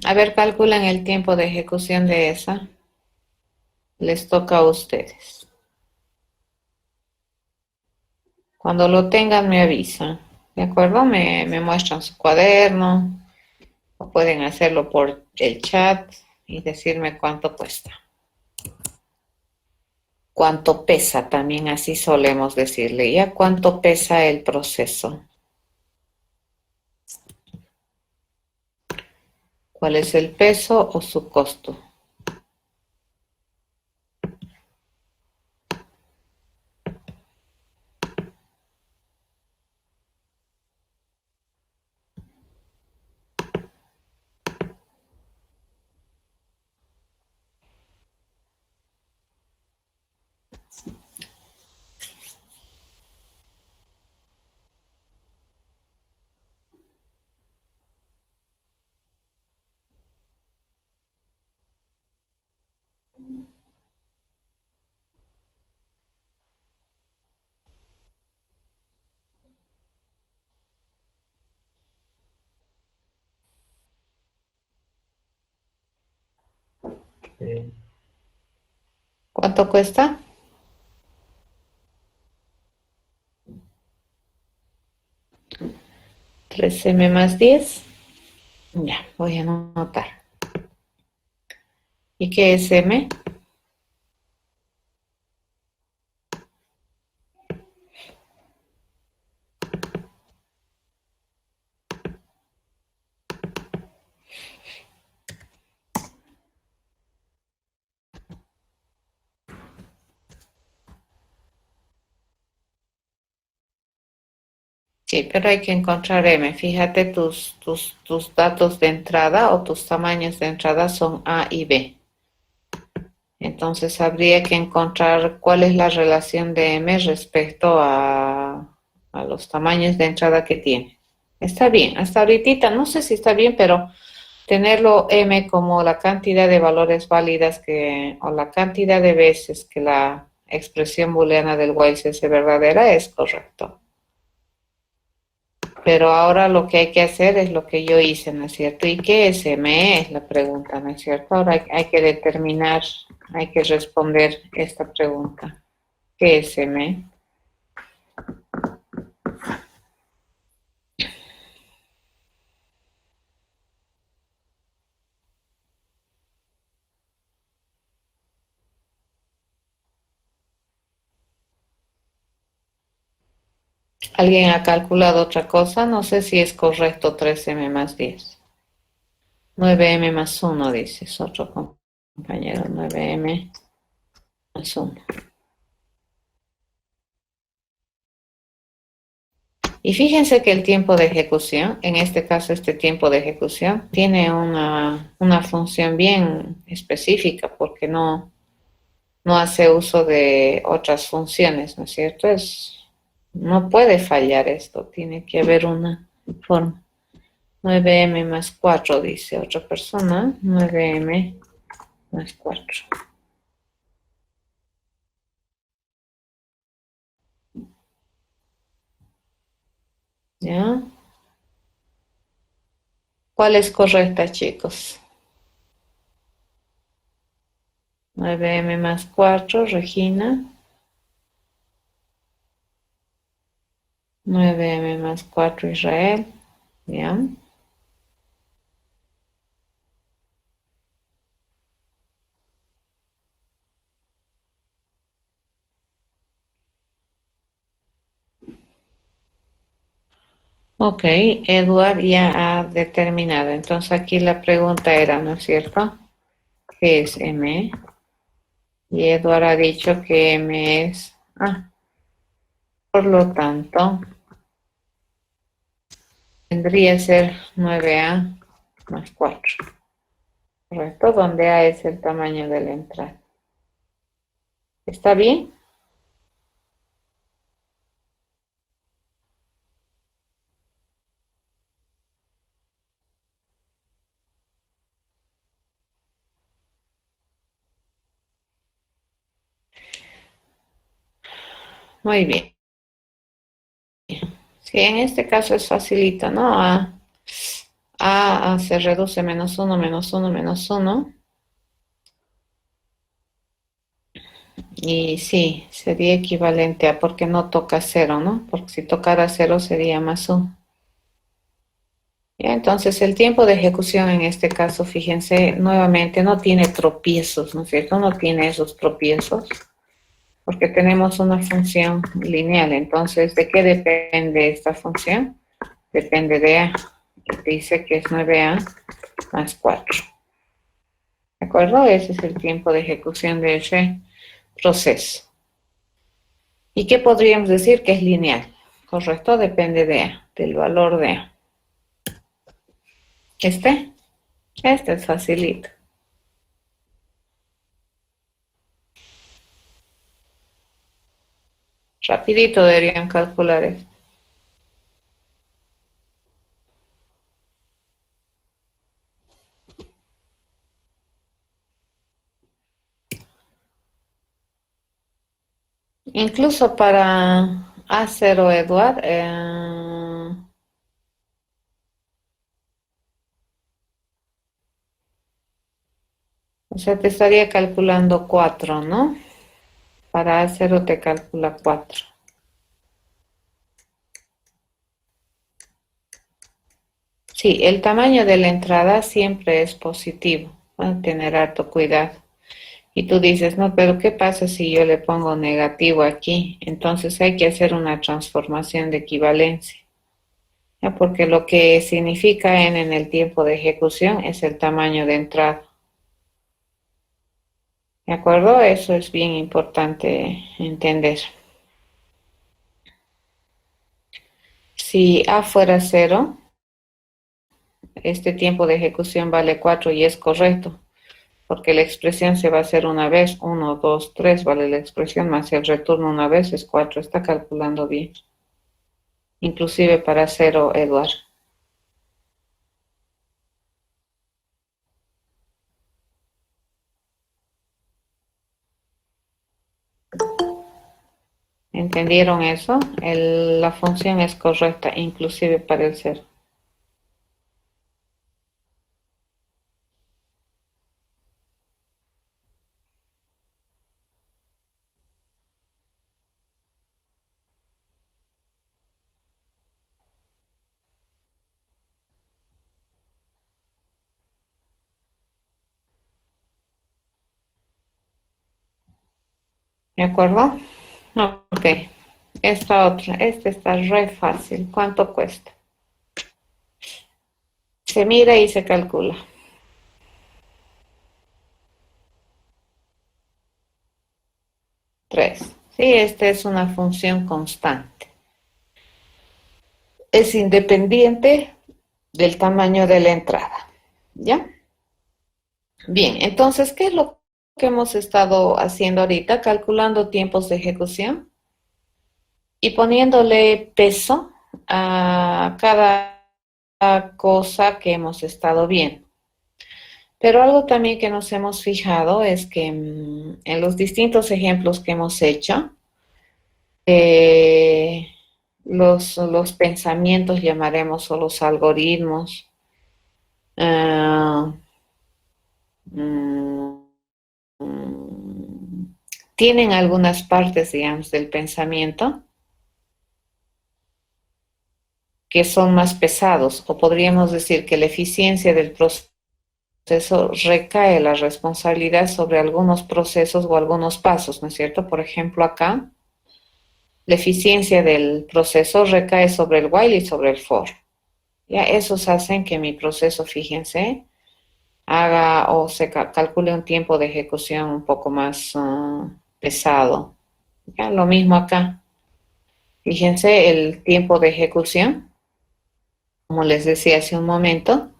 A ver, calculen el tiempo de ejecución de esa. Les toca a ustedes. Cuando lo tengan me avisan. ¿De acuerdo? Me muestran su cuaderno o pueden hacerlo por el chat y decirme cuánto cuesta. Cuánto pesa, también así solemos decirle. ¿Ya cuánto pesa el proceso? ¿Cuál es el peso o su costo? Eh, ¿Cuánto cuesta? 3M más 10. Ya, voy a anotar. ¿Y qué es M? Sí, pero hay que encontrar M. Fíjate, tus datos de entrada o tus tamaños de entrada son A y B. Entonces habría que encontrar cuál es la relación de M respecto a los tamaños de entrada que tiene. Está bien, hasta ahorita no sé si está bien, pero tenerlo M como la cantidad de valores válidas o la cantidad de veces que la expresión booleana del while se hace verdadera es correcto. Pero ahora lo que hay que hacer es lo que yo hice, ¿no es cierto? ¿Y qué es M? Es la pregunta, ¿no es cierto? Ahora hay que determinar, hay que responder esta pregunta. ¿Qué es M? ¿Alguien ha calculado otra cosa? No sé si es correcto 3M más 10. 9M más 1, dice otro compañero. 9M más 1. Y fíjense que el tiempo de ejecución, en este caso este tiempo de ejecución, tiene una función bien específica porque no hace uso de otras funciones, ¿no es cierto? No puede fallar esto, tiene que haber una forma. 9M más 4, dice otra persona. 9M más 4. ¿Ya? ¿Cuál es correcta, chicos? 9M más 4, Regina. 9M más 4, Israel. ¿Ya? Ok, Edward ya ha determinado. Entonces aquí la pregunta era, ¿no es cierto? ¿Qué es M? Y Edward ha dicho que M es A. Por lo tanto, vendría a ser 9A más 4. ¿Correcto? Donde A es el tamaño de la entrada. ¿Está bien? Muy bien. Sí, en este caso es facilito, ¿no? A se reduce menos uno menos uno menos uno. Y sí, sería equivalente a porque no toca cero, ¿no? Porque si tocara cero sería más uno. Ya, entonces el tiempo de ejecución en este caso, fíjense, nuevamente no tiene tropiezos, ¿no es cierto? No tiene esos tropiezos porque tenemos una función lineal. Entonces, ¿de qué depende esta función? Depende de A. Dice que es 9A más 4. ¿De acuerdo? Ese es el tiempo de ejecución de ese proceso. ¿Y qué podríamos decir? Que es lineal. Correcto, depende de A, del valor de A. Este es facilito. Rapidito deberían calcular esto. Incluso para A0 Edward, o sea, te estaría calculando 4, ¿no? Para A0 te calcula 4. Sí, el tamaño de la entrada siempre es positivo. Van a tener harto cuidado. Y tú dices, no, pero ¿qué pasa si yo le pongo negativo aquí? Entonces hay que hacer una transformación de equivalencia. ¿Ya? Porque lo que significa n en el tiempo de ejecución es el tamaño de entrada. ¿De acuerdo? Eso es bien importante entender. Si A fuera 0, este tiempo de ejecución vale 4 y es correcto, porque la expresión se va a hacer una vez, 1, 2, 3, vale la expresión, más el retorno una vez es 4, está calculando bien. Inclusive para 0, Eduard. ¿Entendieron eso? La función es correcta, inclusive para el 0. ¿De acuerdo? Ok. Esta está re fácil. ¿Cuánto cuesta? Se mira y se calcula. 3. Sí, esta es una función constante. Es independiente del tamaño de la entrada. ¿Ya? Bien, entonces, ¿qué es lo que hemos estado haciendo ahorita? Calculando tiempos de ejecución y poniéndole peso a cada cosa que hemos estado viendo. Pero algo también que nos hemos fijado es que en los distintos ejemplos que hemos hecho, eh, los pensamientos, llamaremos, o los algoritmos, ah, mm, tienen algunas partes, digamos, del pensamiento que son más pesados, o podríamos decir que la eficiencia del proceso recae la responsabilidad sobre algunos procesos o algunos pasos, ¿no es cierto? Por ejemplo, acá la eficiencia del proceso recae sobre el while y sobre el for. Ya esos hacen que mi proceso, fíjense, haga o se calcule un tiempo de ejecución un poco más pesado. Ya lo mismo acá. Fíjense el tiempo de ejecución, como les decía hace un momento,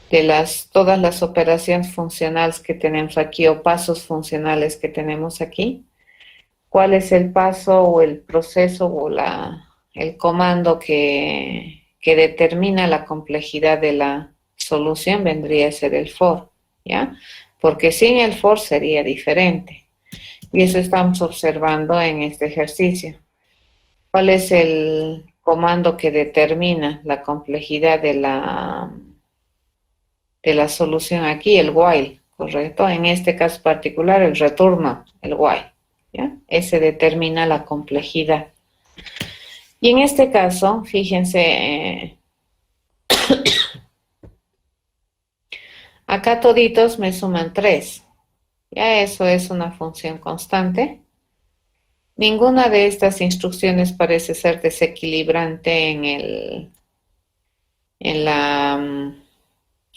de todas las operaciones funcionales que tenemos aquí o pasos funcionales que tenemos aquí. ¿Cuál es el paso o el proceso o el comando que determina la complejidad de la solución? Vendría a ser el for, ¿ya? Porque sin el for sería diferente. Y eso estamos observando en este ejercicio. ¿Cuál es el comando que determina la complejidad de la solución aquí? El while, ¿correcto? En este caso particular, el retorno, el while, ¿ya? Ese determina la complejidad. Y en este caso, fíjense, acá toditos me suman 3. Ya eso es una función constante. Ninguna de estas instrucciones parece ser desequilibrante en la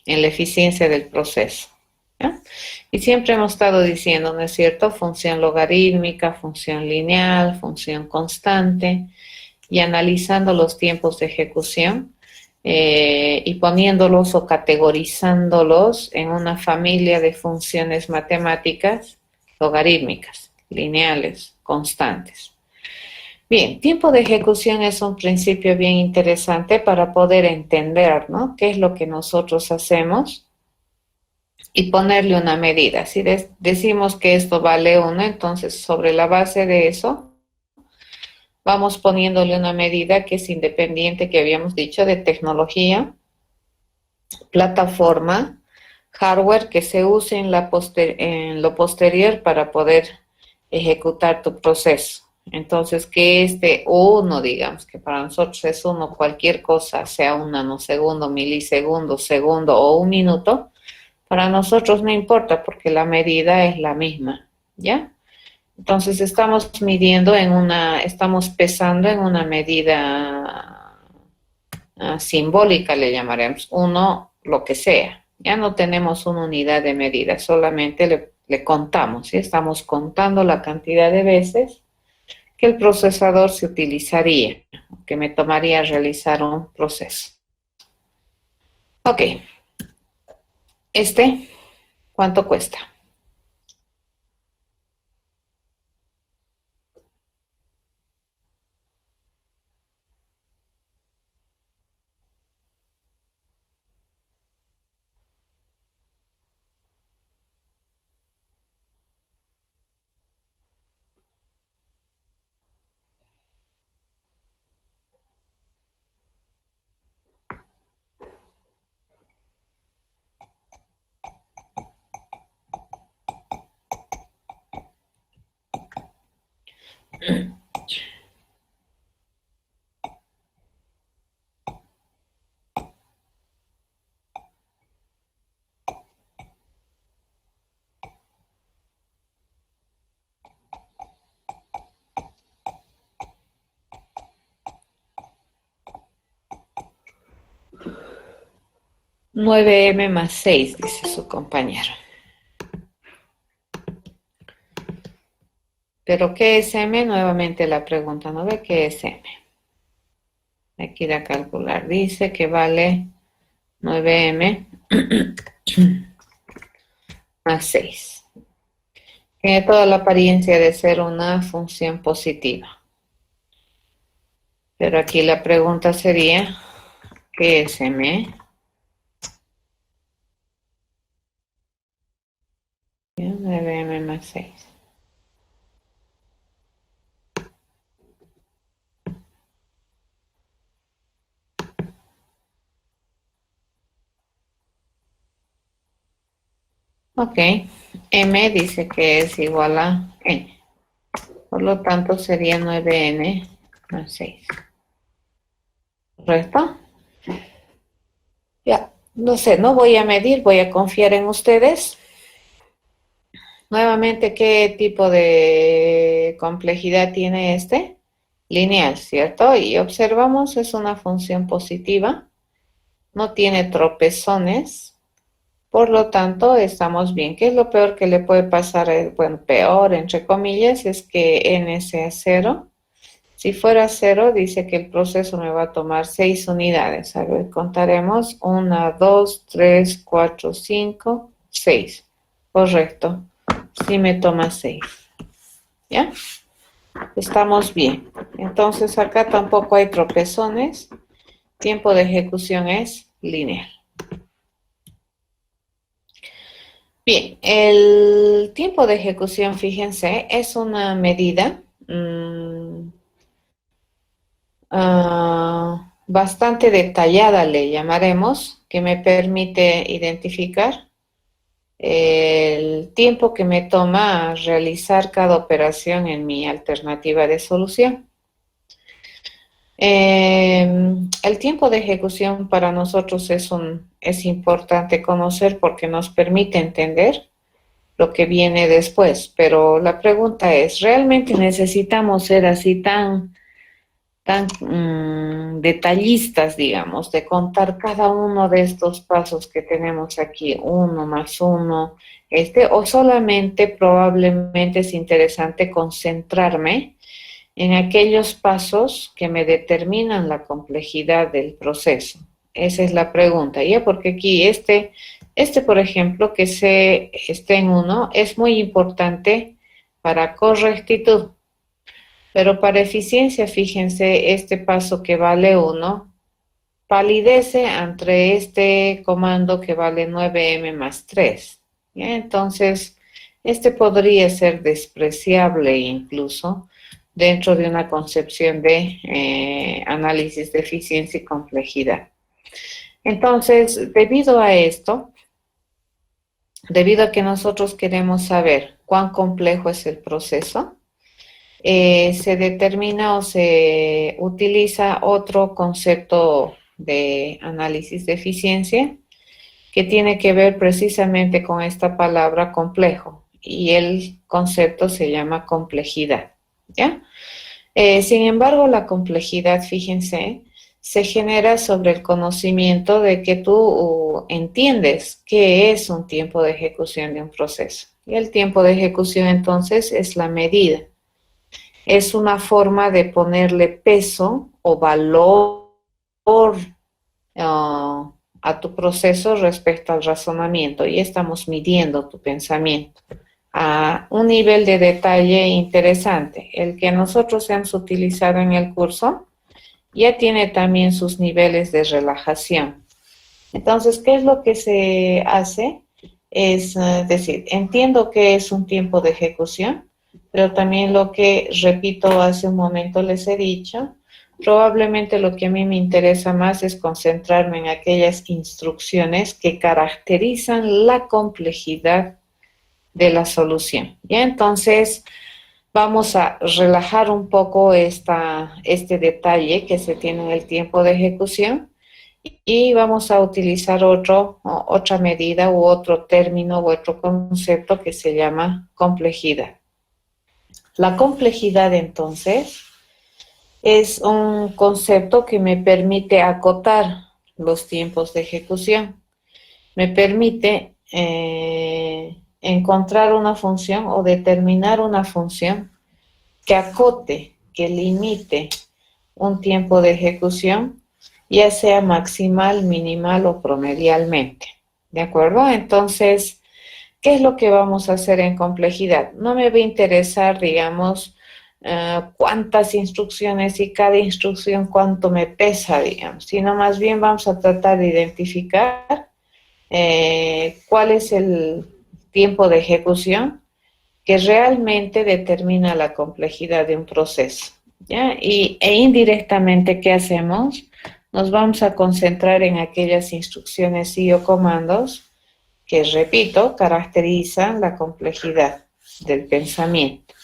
eficiencia del proceso, ¿ya? Y siempre hemos estado diciendo, ¿no es cierto? Función logarítmica, función lineal, función constante, y analizando los tiempos de ejecución y poniéndolos o categorizándolos en una familia de funciones matemáticas logarítmicas, lineales, constantes. Bien, tiempo de ejecución es un principio bien interesante para poder entender, ¿no?, qué es lo que nosotros hacemos y ponerle una medida. Si decimos que esto vale 1, entonces sobre la base de eso vamos poniéndole una medida que es independiente, que habíamos dicho, de tecnología, plataforma, hardware que se use en lo posterior para poder ejecutar tu proceso. Entonces, que este 1, digamos, que para nosotros es 1, cualquier cosa, sea un nanosegundo, milisegundo, segundo o un minuto, para nosotros no importa porque la medida es la misma, ¿ya? Entonces estamos estamos pesando en una medida simbólica, le llamaremos, 1, lo que sea. Ya no tenemos una unidad de medida, solamente le contamos, ¿sí? Estamos contando la cantidad de veces que el procesador se utilizaría, que me tomaría realizar un proceso. Ok. ¿Cuánto cuesta? $9M más 6, dice su compañero. ¿Pero qué es M? Nuevamente la pregunta, ¿no ve qué es M? Hay que ir a calcular. Dice que vale 9M más 6. Tiene toda la apariencia de ser una función positiva. Pero aquí la pregunta sería, ¿qué es M? 9M más 6. Ok, M dice que es igual a N. Por lo tanto, sería 9N más 6. ¿Correcto? Ya, no sé, no voy a medir, voy a confiar en ustedes. Nuevamente, ¿qué tipo de complejidad tiene este? lineal, ¿cierto? Y observamos, es una función positiva, no tiene tropezones, por lo tanto, estamos bien. ¿Qué es lo peor que le puede pasar? Bueno, peor, entre comillas, es que n sea 0. Si fuera 0, dice que el proceso me va a tomar 6 unidades. A ver, contaremos. 1, 2, 3, 4, 5, 6. Correcto. Sí me toma 6. ¿Ya? Estamos bien. Entonces, acá tampoco hay tropezones. Tiempo de ejecución es lineal. Bien, el tiempo de ejecución, fíjense, es una medida bastante detallada, le llamaremos, que me permite identificar el tiempo que me toma realizar cada operación en mi alternativa de solución. El tiempo de ejecución para nosotros es importante conocer porque nos permite entender lo que viene después, pero la pregunta es, ¿realmente necesitamos ser así tan detallistas, digamos, de contar cada uno de estos pasos que tenemos aquí, 1 más 1, o solamente probablemente es interesante concentrarme en aquellos pasos que me determinan la complejidad del proceso? Esa es la pregunta, ¿ya? Porque aquí por ejemplo, que esté en 1, es muy importante para correctitud. Pero para eficiencia, fíjense, este paso que vale 1 palidece ante este comando que vale 9m más 3. ¿Ya? Entonces, este podría ser despreciable incluso dentro de una concepción de análisis de eficiencia y complejidad. Entonces, debido a esto, debido a que nosotros queremos saber cuán complejo es el proceso, se determina o se utiliza otro concepto de análisis de eficiencia que tiene que ver precisamente con esta palabra complejo, y el concepto se llama complejidad, ¿ya? Sin embargo, la complejidad, fíjense, se genera sobre el conocimiento de que tú entiendes qué es un tiempo de ejecución de un proceso. Y el tiempo de ejecución, entonces, es la medida. Es una forma de ponerle peso o valor a tu proceso respecto al razonamiento, y estamos midiendo tu pensamiento a un nivel de detalle interesante. El que nosotros hemos utilizado en el curso ya tiene también sus niveles de relajación. Entonces, ¿qué es lo que se hace? Es decir, entiendo que es un tiempo de ejecución, pero también lo que, repito, hace un momento les he dicho, probablemente lo que a mí me interesa más es concentrarme en aquellas instrucciones que caracterizan la complejidad de la solución. ¿Ya? Entonces, vamos a relajar un poco este detalle que se tiene en el tiempo de ejecución, y vamos a utilizar otra medida u otro término u otro concepto que se llama complejidad. La complejidad, entonces, es un concepto que me permite acotar los tiempos de ejecución. Me permite encontrar una función o determinar una función que acote, que limite un tiempo de ejecución, ya sea maximal, minimal o promedialmente. ¿De acuerdo? Entonces, ¿qué es lo que vamos a hacer en complejidad? No me va a interesar, digamos, cuántas instrucciones y cada instrucción cuánto me pesa, digamos, sino más bien vamos a tratar de identificar cuál es el tiempo de ejecución que realmente determina la complejidad de un proceso, ¿ya? E indirectamente, ¿qué hacemos? Nos vamos a concentrar en aquellas instrucciones y o comandos que, repito, caracterizan la complejidad del pensamiento.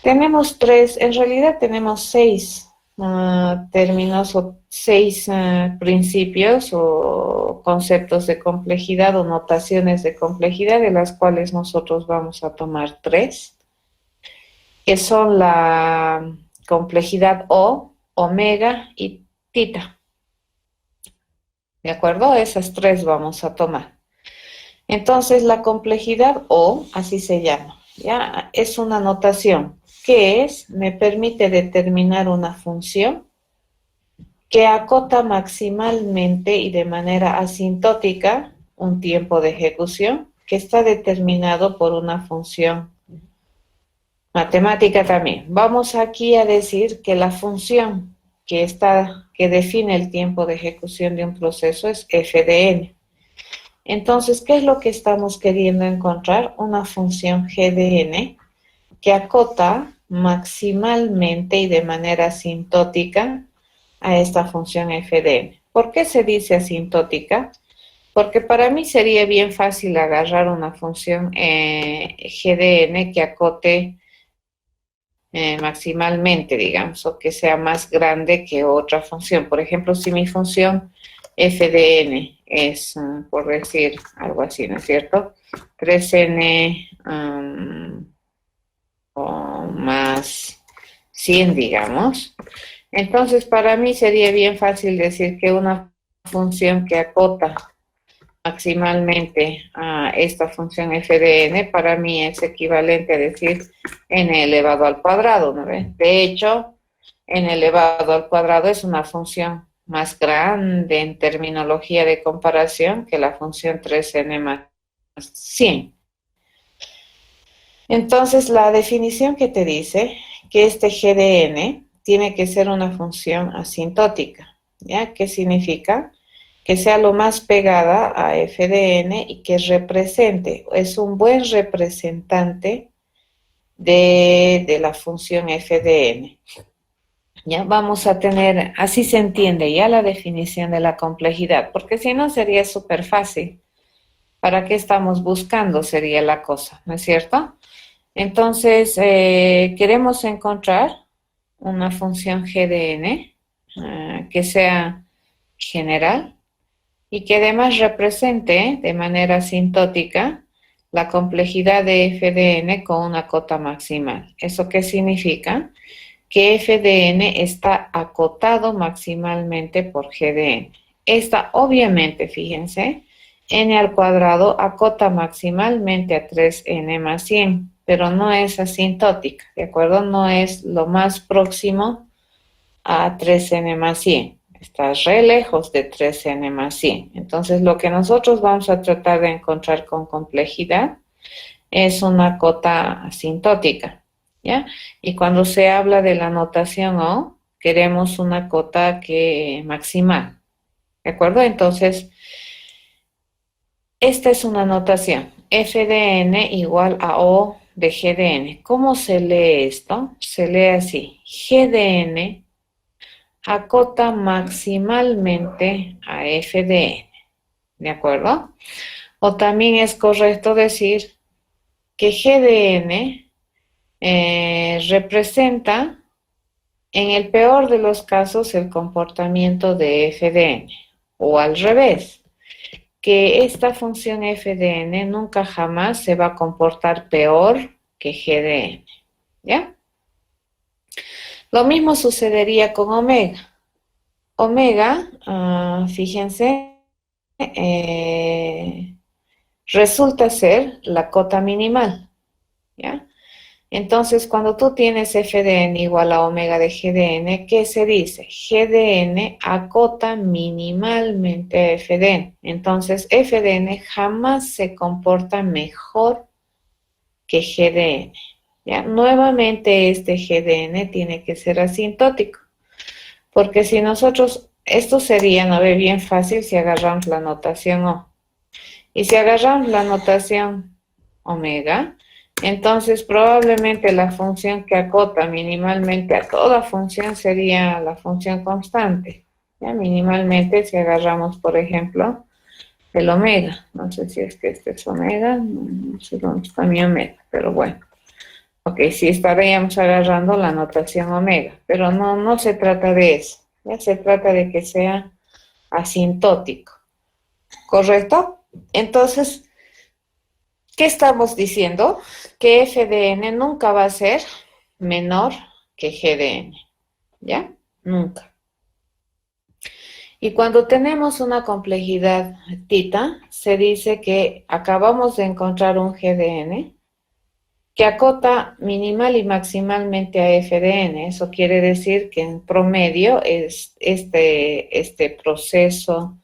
Tenemos en realidad tenemos 6 términos o 6 principios o conceptos de complejidad o notaciones de complejidad, de las cuales nosotros vamos a tomar 3, que son la complejidad O, omega y tita. ¿De acuerdo? Esas tres vamos a tomar. Entonces, la complejidad O, así se llama, ¿ya? Es una notación que me permite determinar una función que acota maximalmente y de manera asintótica un tiempo de ejecución que está determinado por una función matemática también. Vamos aquí a decir que la función que define el tiempo de ejecución de un proceso es f de n. Entonces, ¿qué es lo que estamos queriendo encontrar? Una función g de n que acota maximalmente y de manera asintótica a esta función f de n. ¿Por qué se dice asintótica? Porque para mí sería bien fácil agarrar una función g de n que acote maximalmente, digamos, o que sea más grande que otra función. Por ejemplo, si mi función f de n es, por decir algo así, ¿no es cierto? 3n o más 100, digamos. Entonces, para mí sería bien fácil decir que una función que acota maximalmente a esta función f de n, para mí es equivalente a decir n elevado al cuadrado, ¿no ves? De hecho, n elevado al cuadrado es una función más grande en terminología de comparación que la función 3n más 100. Entonces, la definición que te dice que este g de n tiene que ser una función asintótica, ¿ya? ¿Qué significa? Que sea lo más pegada a f de n y que represente, es un buen representante de la función f de n. Ya vamos a tener, así se entiende ya la definición de la complejidad, porque si no sería súper fácil. ¿Para qué estamos buscando? Sería la cosa, ¿no es cierto? Entonces, queremos encontrar una función g de n que sea general y que además represente de manera asintótica la complejidad de f de n con una cota maximal. ¿Eso qué significa? Que f de n está acotado maximalmente por g de n. Esta, obviamente, fíjense, n al cuadrado acota maximalmente a 3n más 100, pero no es asintótica, ¿de acuerdo? No es lo más próximo a 3n más 100. Está re lejos de 3n más 100. Entonces, lo que nosotros vamos a tratar de encontrar con complejidad es una cota asintótica, ¿ya? Y cuando se habla de la notación O, queremos una cota maximal, ¿de acuerdo? Entonces, esta es una notación, f de n igual a O de g de n. ¿Cómo se lee esto? Se lee así, g de n acota maximalmente a f de n, ¿de acuerdo? O también es correcto decir que g de n representa, en el peor de los casos, el comportamiento de f de n, o al revés, que esta función f de n nunca jamás se va a comportar peor que g de n, ¿ya? Lo mismo sucedería con omega. Omega, fíjense, resulta ser la cota minimal, ¿ya? Entonces, cuando tú tienes f de n igual a omega de g de n, ¿qué se dice? G de n acota minimalmente a f de n. Entonces, f de n jamás se comporta mejor que g de n, ¿ya? Nuevamente, este g de n tiene que ser asintótico, porque si nosotros, esto sería, ¿no ve? Bien fácil si agarramos la notación O. Y si agarramos la notación omega, entonces probablemente la función que acota minimalmente a toda función sería la función constante. ¿Ya? Minimalmente si agarramos, por ejemplo, el omega. No sé si es que este es omega, no sé dónde está mi omega, pero bueno. Ok, sí estaríamos agarrando la notación omega, pero no se trata de eso. Ya se trata de que sea asintótico. ¿Correcto? Entonces, ¿qué estamos diciendo? Que f de n nunca va a ser menor que G de n, ¿ya? Nunca. Y cuando tenemos una complejidad tita, se dice que acabamos de encontrar un G de n que acota minimal y maximalmente a f de n. Eso quiere decir que en promedio es este proceso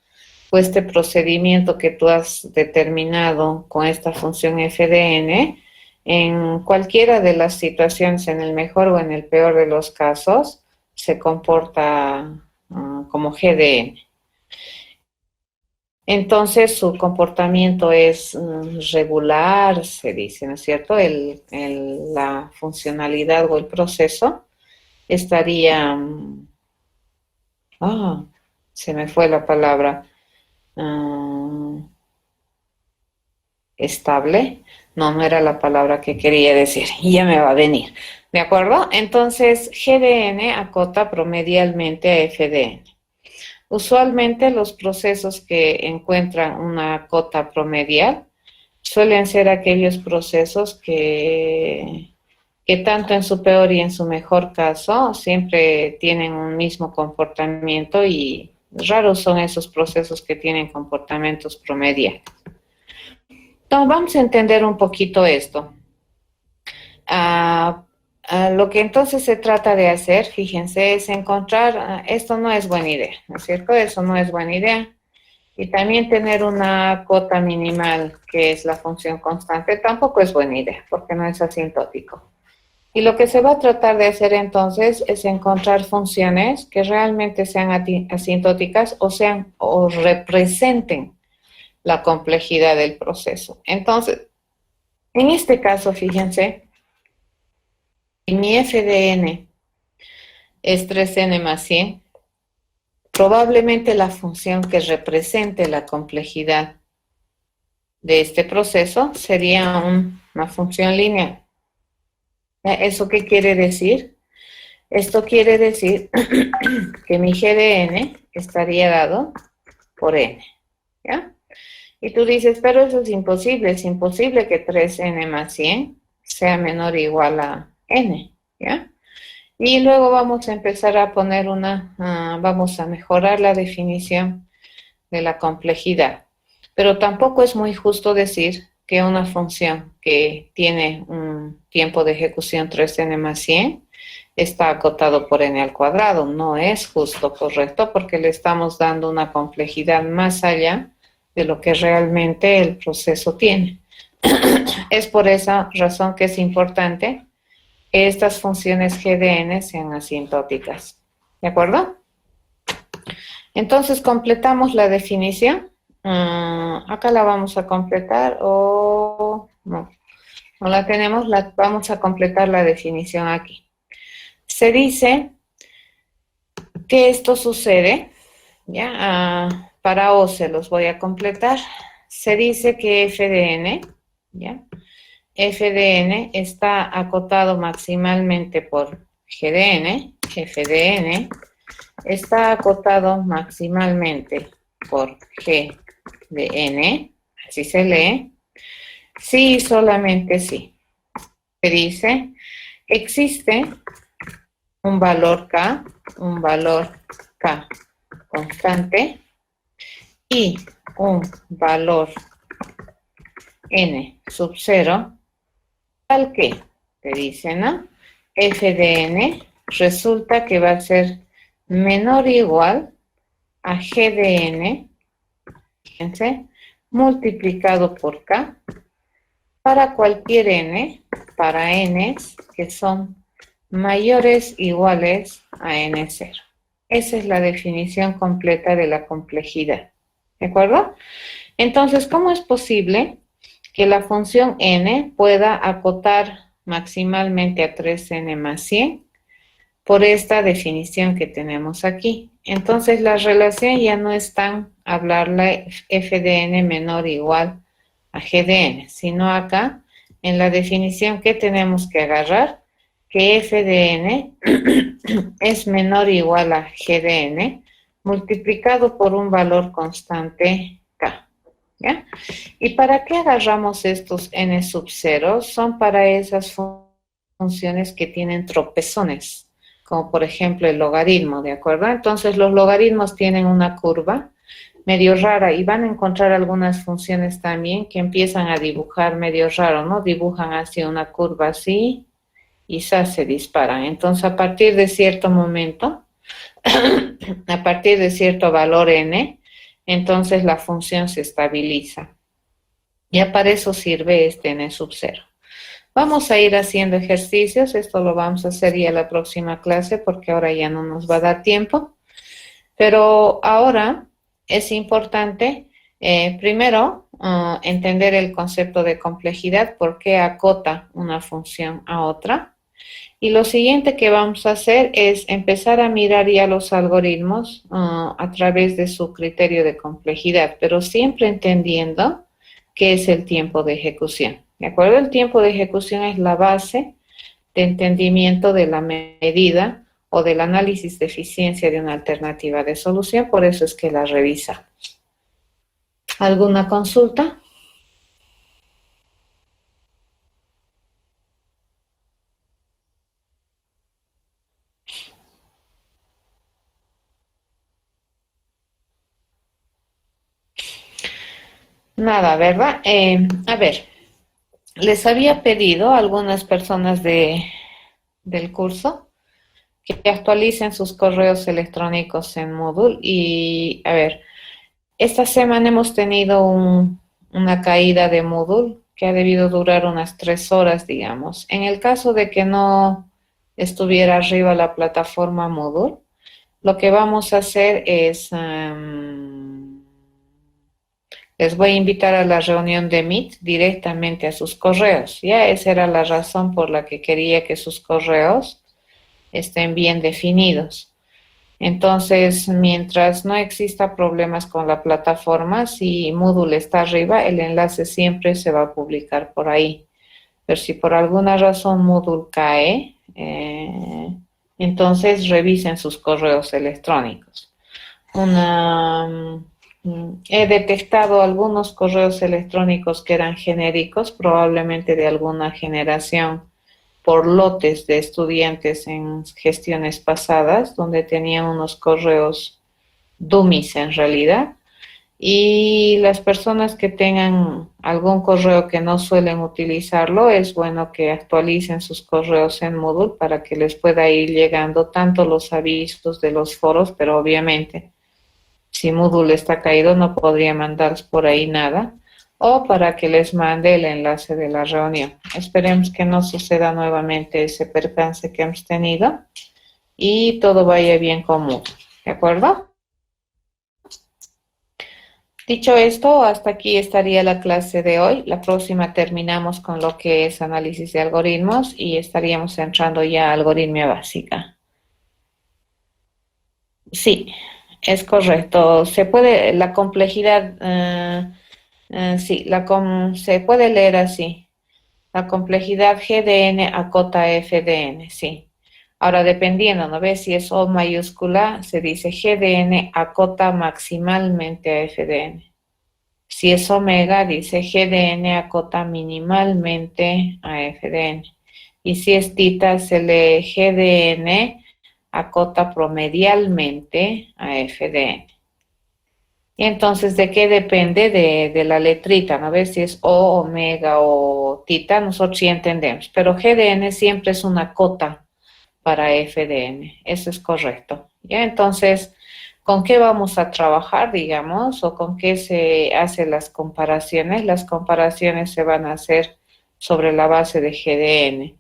o este procedimiento que tú has determinado con esta función f de n, en cualquiera de las situaciones, en el mejor o en el peor de los casos, se comporta como G de n. Entonces su comportamiento es regular, se dice, ¿no es cierto? La funcionalidad o el proceso estaría, se me fue la palabra, estable. No era la palabra que quería decir, y ya me va a venir, ¿de acuerdo? Entonces G de n acota promedialmente a f de n. Usualmente los procesos que encuentran una cota promedial suelen ser aquellos procesos que tanto en su peor y en su mejor caso siempre tienen un mismo comportamiento, y raros son esos procesos que tienen comportamientos promediales. Entonces vamos a entender un poquito esto. Lo que entonces se trata de hacer, fíjense, es encontrar, esto no es buena idea, ¿no es cierto? Eso no es buena idea. Y también tener una cota minimal, que es la función constante, tampoco es buena idea, porque no es asintótico. Y lo que se va a tratar de hacer entonces es encontrar funciones que realmente sean asintóticas o representen la complejidad del proceso. Entonces, en este caso, fíjense, si mi f de n es 3n más 100, probablemente la función que represente la complejidad de este proceso sería una función lineal. ¿Eso qué quiere decir? Esto quiere decir que mi G de n estaría dado por n, ¿ya? Y tú dices, pero eso es imposible que 3n más 100 sea menor o igual a n, ¿ya? Y luego vamos a empezar a poner vamos a mejorar la definición de la complejidad. Pero tampoco es muy justo decir que una función que tiene un tiempo de ejecución 3n más 100 está acotado por n al cuadrado. No es justo, correcto, porque le estamos dando una complejidad más allá de lo que realmente el proceso tiene. Es por esa razón que es importante que estas funciones G de n sean asintóticas. ¿De acuerdo? Entonces completamos la definición. Acá la vamos a completar o no la tenemos, vamos a completar la definición aquí. Se dice que esto sucede, ¿ya? Para O se los voy a completar. Se dice que f de n, ¿ya? F de n está acotado maximalmente por G de n, f de n está acotado maximalmente por G de n, así se lee, sí y solamente sí. Se dice, existe un valor K constante y un valor n sub 0, tal que, te dice, ¿no? F de n resulta que va a ser menor o igual a G de n, fíjense, multiplicado por K, para cualquier n, para n's que son mayores o iguales a n0. Esa es la definición completa de la complejidad. ¿De acuerdo? Entonces, ¿cómo es posible que la función n pueda acotar maximalmente a 3n más 100 por esta definición que tenemos aquí? Entonces, la relación ya no es tan hablarla f de n menor o igual a g de n, sino acá, en la definición que tenemos que agarrar, que f de n es menor o igual a g de n multiplicado por un valor constante k, ¿ya? ¿Y para qué agarramos estos n sub 0? Son para esas funciones que tienen tropezones. como por ejemplo el logaritmo, ¿de acuerdo? Entonces los logaritmos tienen una curva medio rara y van a encontrar algunas funciones también que empiezan a dibujar medio raro, ¿no? Dibujan así una curva así y se disparan. Entonces a partir de cierto momento, a partir de cierto valor n, entonces la función se estabiliza. Ya para eso sirve este n sub 0. Vamos a ir haciendo ejercicios, esto lo vamos a hacer ya la próxima clase porque ahora ya no nos va a dar tiempo. Pero ahora es importante, primero, entender el concepto de complejidad, por qué acota una función a otra. Y lo siguiente que vamos a hacer es empezar a mirar ya los algoritmos a través de su criterio de complejidad, pero siempre entendiendo qué es el tiempo de ejecución. ¿De acuerdo? El tiempo de ejecución es la base de entendimiento de la medida o del análisis de eficiencia de una alternativa de solución, por eso es que la revisa. ¿Alguna consulta? Nada, ¿verdad? A ver, les había pedido a algunas personas del curso que actualicen sus correos electrónicos en Moodle y, a ver, esta semana hemos tenido una caída de Moodle que ha debido durar unas 3 horas, digamos. En el caso de que no estuviera arriba la plataforma Moodle, lo que vamos a hacer es, les voy a invitar a la reunión de Meet directamente a sus correos. Ya esa era la razón por la que quería que sus correos estén bien definidos. Entonces, mientras no exista problemas con la plataforma, si Moodle está arriba, el enlace siempre se va a publicar por ahí. Pero si por alguna razón Moodle cae, entonces revisen sus correos electrónicos. He detectado algunos correos electrónicos que eran genéricos, probablemente de alguna generación por lotes de estudiantes en gestiones pasadas, donde tenían unos correos dummies en realidad. Y las personas que tengan algún correo que no suelen utilizarlo, es bueno que actualicen sus correos en Moodle para que les pueda ir llegando tanto los avisos de los foros, pero obviamente si Moodle está caído no podría mandar por ahí nada, o para que les mande el enlace de la reunión. Esperemos que no suceda nuevamente ese percance que hemos tenido y todo vaya bien con Moodle, ¿de acuerdo? Dicho esto, hasta aquí estaría la clase de hoy. La próxima terminamos con lo que es análisis de algoritmos y estaríamos entrando ya a algoritmia básica. Sí, es correcto. Se puede, la complejidad, sí, se puede leer así. La complejidad G de n acota F de n, sí. Ahora, dependiendo, ¿no ves? Si es O mayúscula, se dice G de n acota maximalmente a F de n. Si es omega, dice G de n acota minimalmente a F de n. Y si es tita, se lee G de n acota promedialmente a F de n. Y entonces, ¿de qué depende? De la letrita, ¿no ves? Si es O, omega o tita, nosotros sí entendemos. Pero G de n siempre es una cota para F de n. Eso es correcto. ¿Ya? Entonces, ¿con qué vamos a trabajar, digamos? ¿O con qué se hacen las comparaciones? Las comparaciones se van a hacer sobre la base de G de n.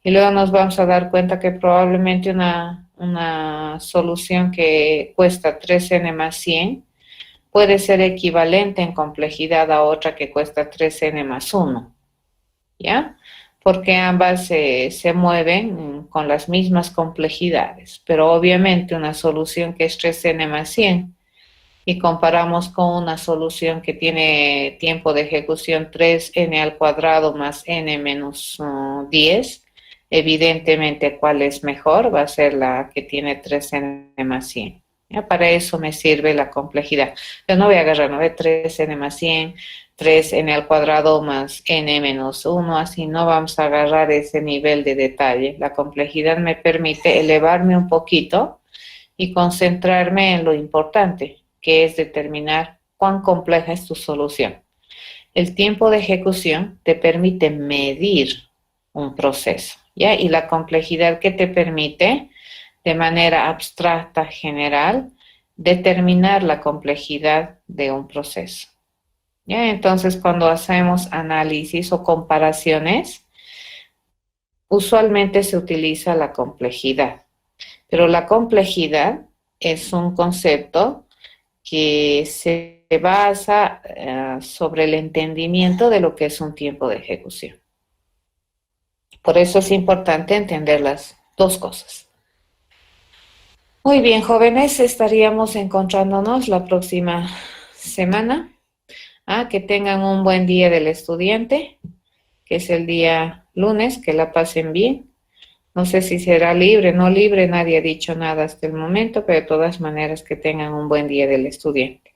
Y luego nos vamos a dar cuenta que probablemente una solución que cuesta 3n más 100 puede ser equivalente en complejidad a otra que cuesta 3n más 1, ¿ya? Porque ambas se mueven con las mismas complejidades, pero obviamente una solución que es 3n más 100 y comparamos con una solución que tiene tiempo de ejecución 3n al cuadrado más n menos 10, evidentemente, ¿cuál es mejor? Va a ser la que tiene 3n más 100. ¿Ya? Para eso me sirve la complejidad. Yo no voy a agarrar 9, 3n más 100, 3n al cuadrado más n menos 1, así no vamos a agarrar ese nivel de detalle. La complejidad me permite elevarme un poquito y concentrarme en lo importante, que es determinar cuán compleja es tu solución. El tiempo de ejecución te permite medir un proceso, ¿ya? Y la complejidad que te permite, de manera abstracta, general, determinar la complejidad de un proceso, ¿ya? Entonces, cuando hacemos análisis o comparaciones, usualmente se utiliza la complejidad, pero la complejidad es un concepto que se basa sobre el entendimiento de lo que es un tiempo de ejecución. Por eso es importante entender las dos cosas. Muy bien, jóvenes, estaríamos encontrándonos la próxima semana. Que tengan un buen día del estudiante, que es el día lunes, que la pasen bien. No sé si será libre, no libre, nadie ha dicho nada hasta el momento, pero de todas maneras que tengan un buen día del estudiante.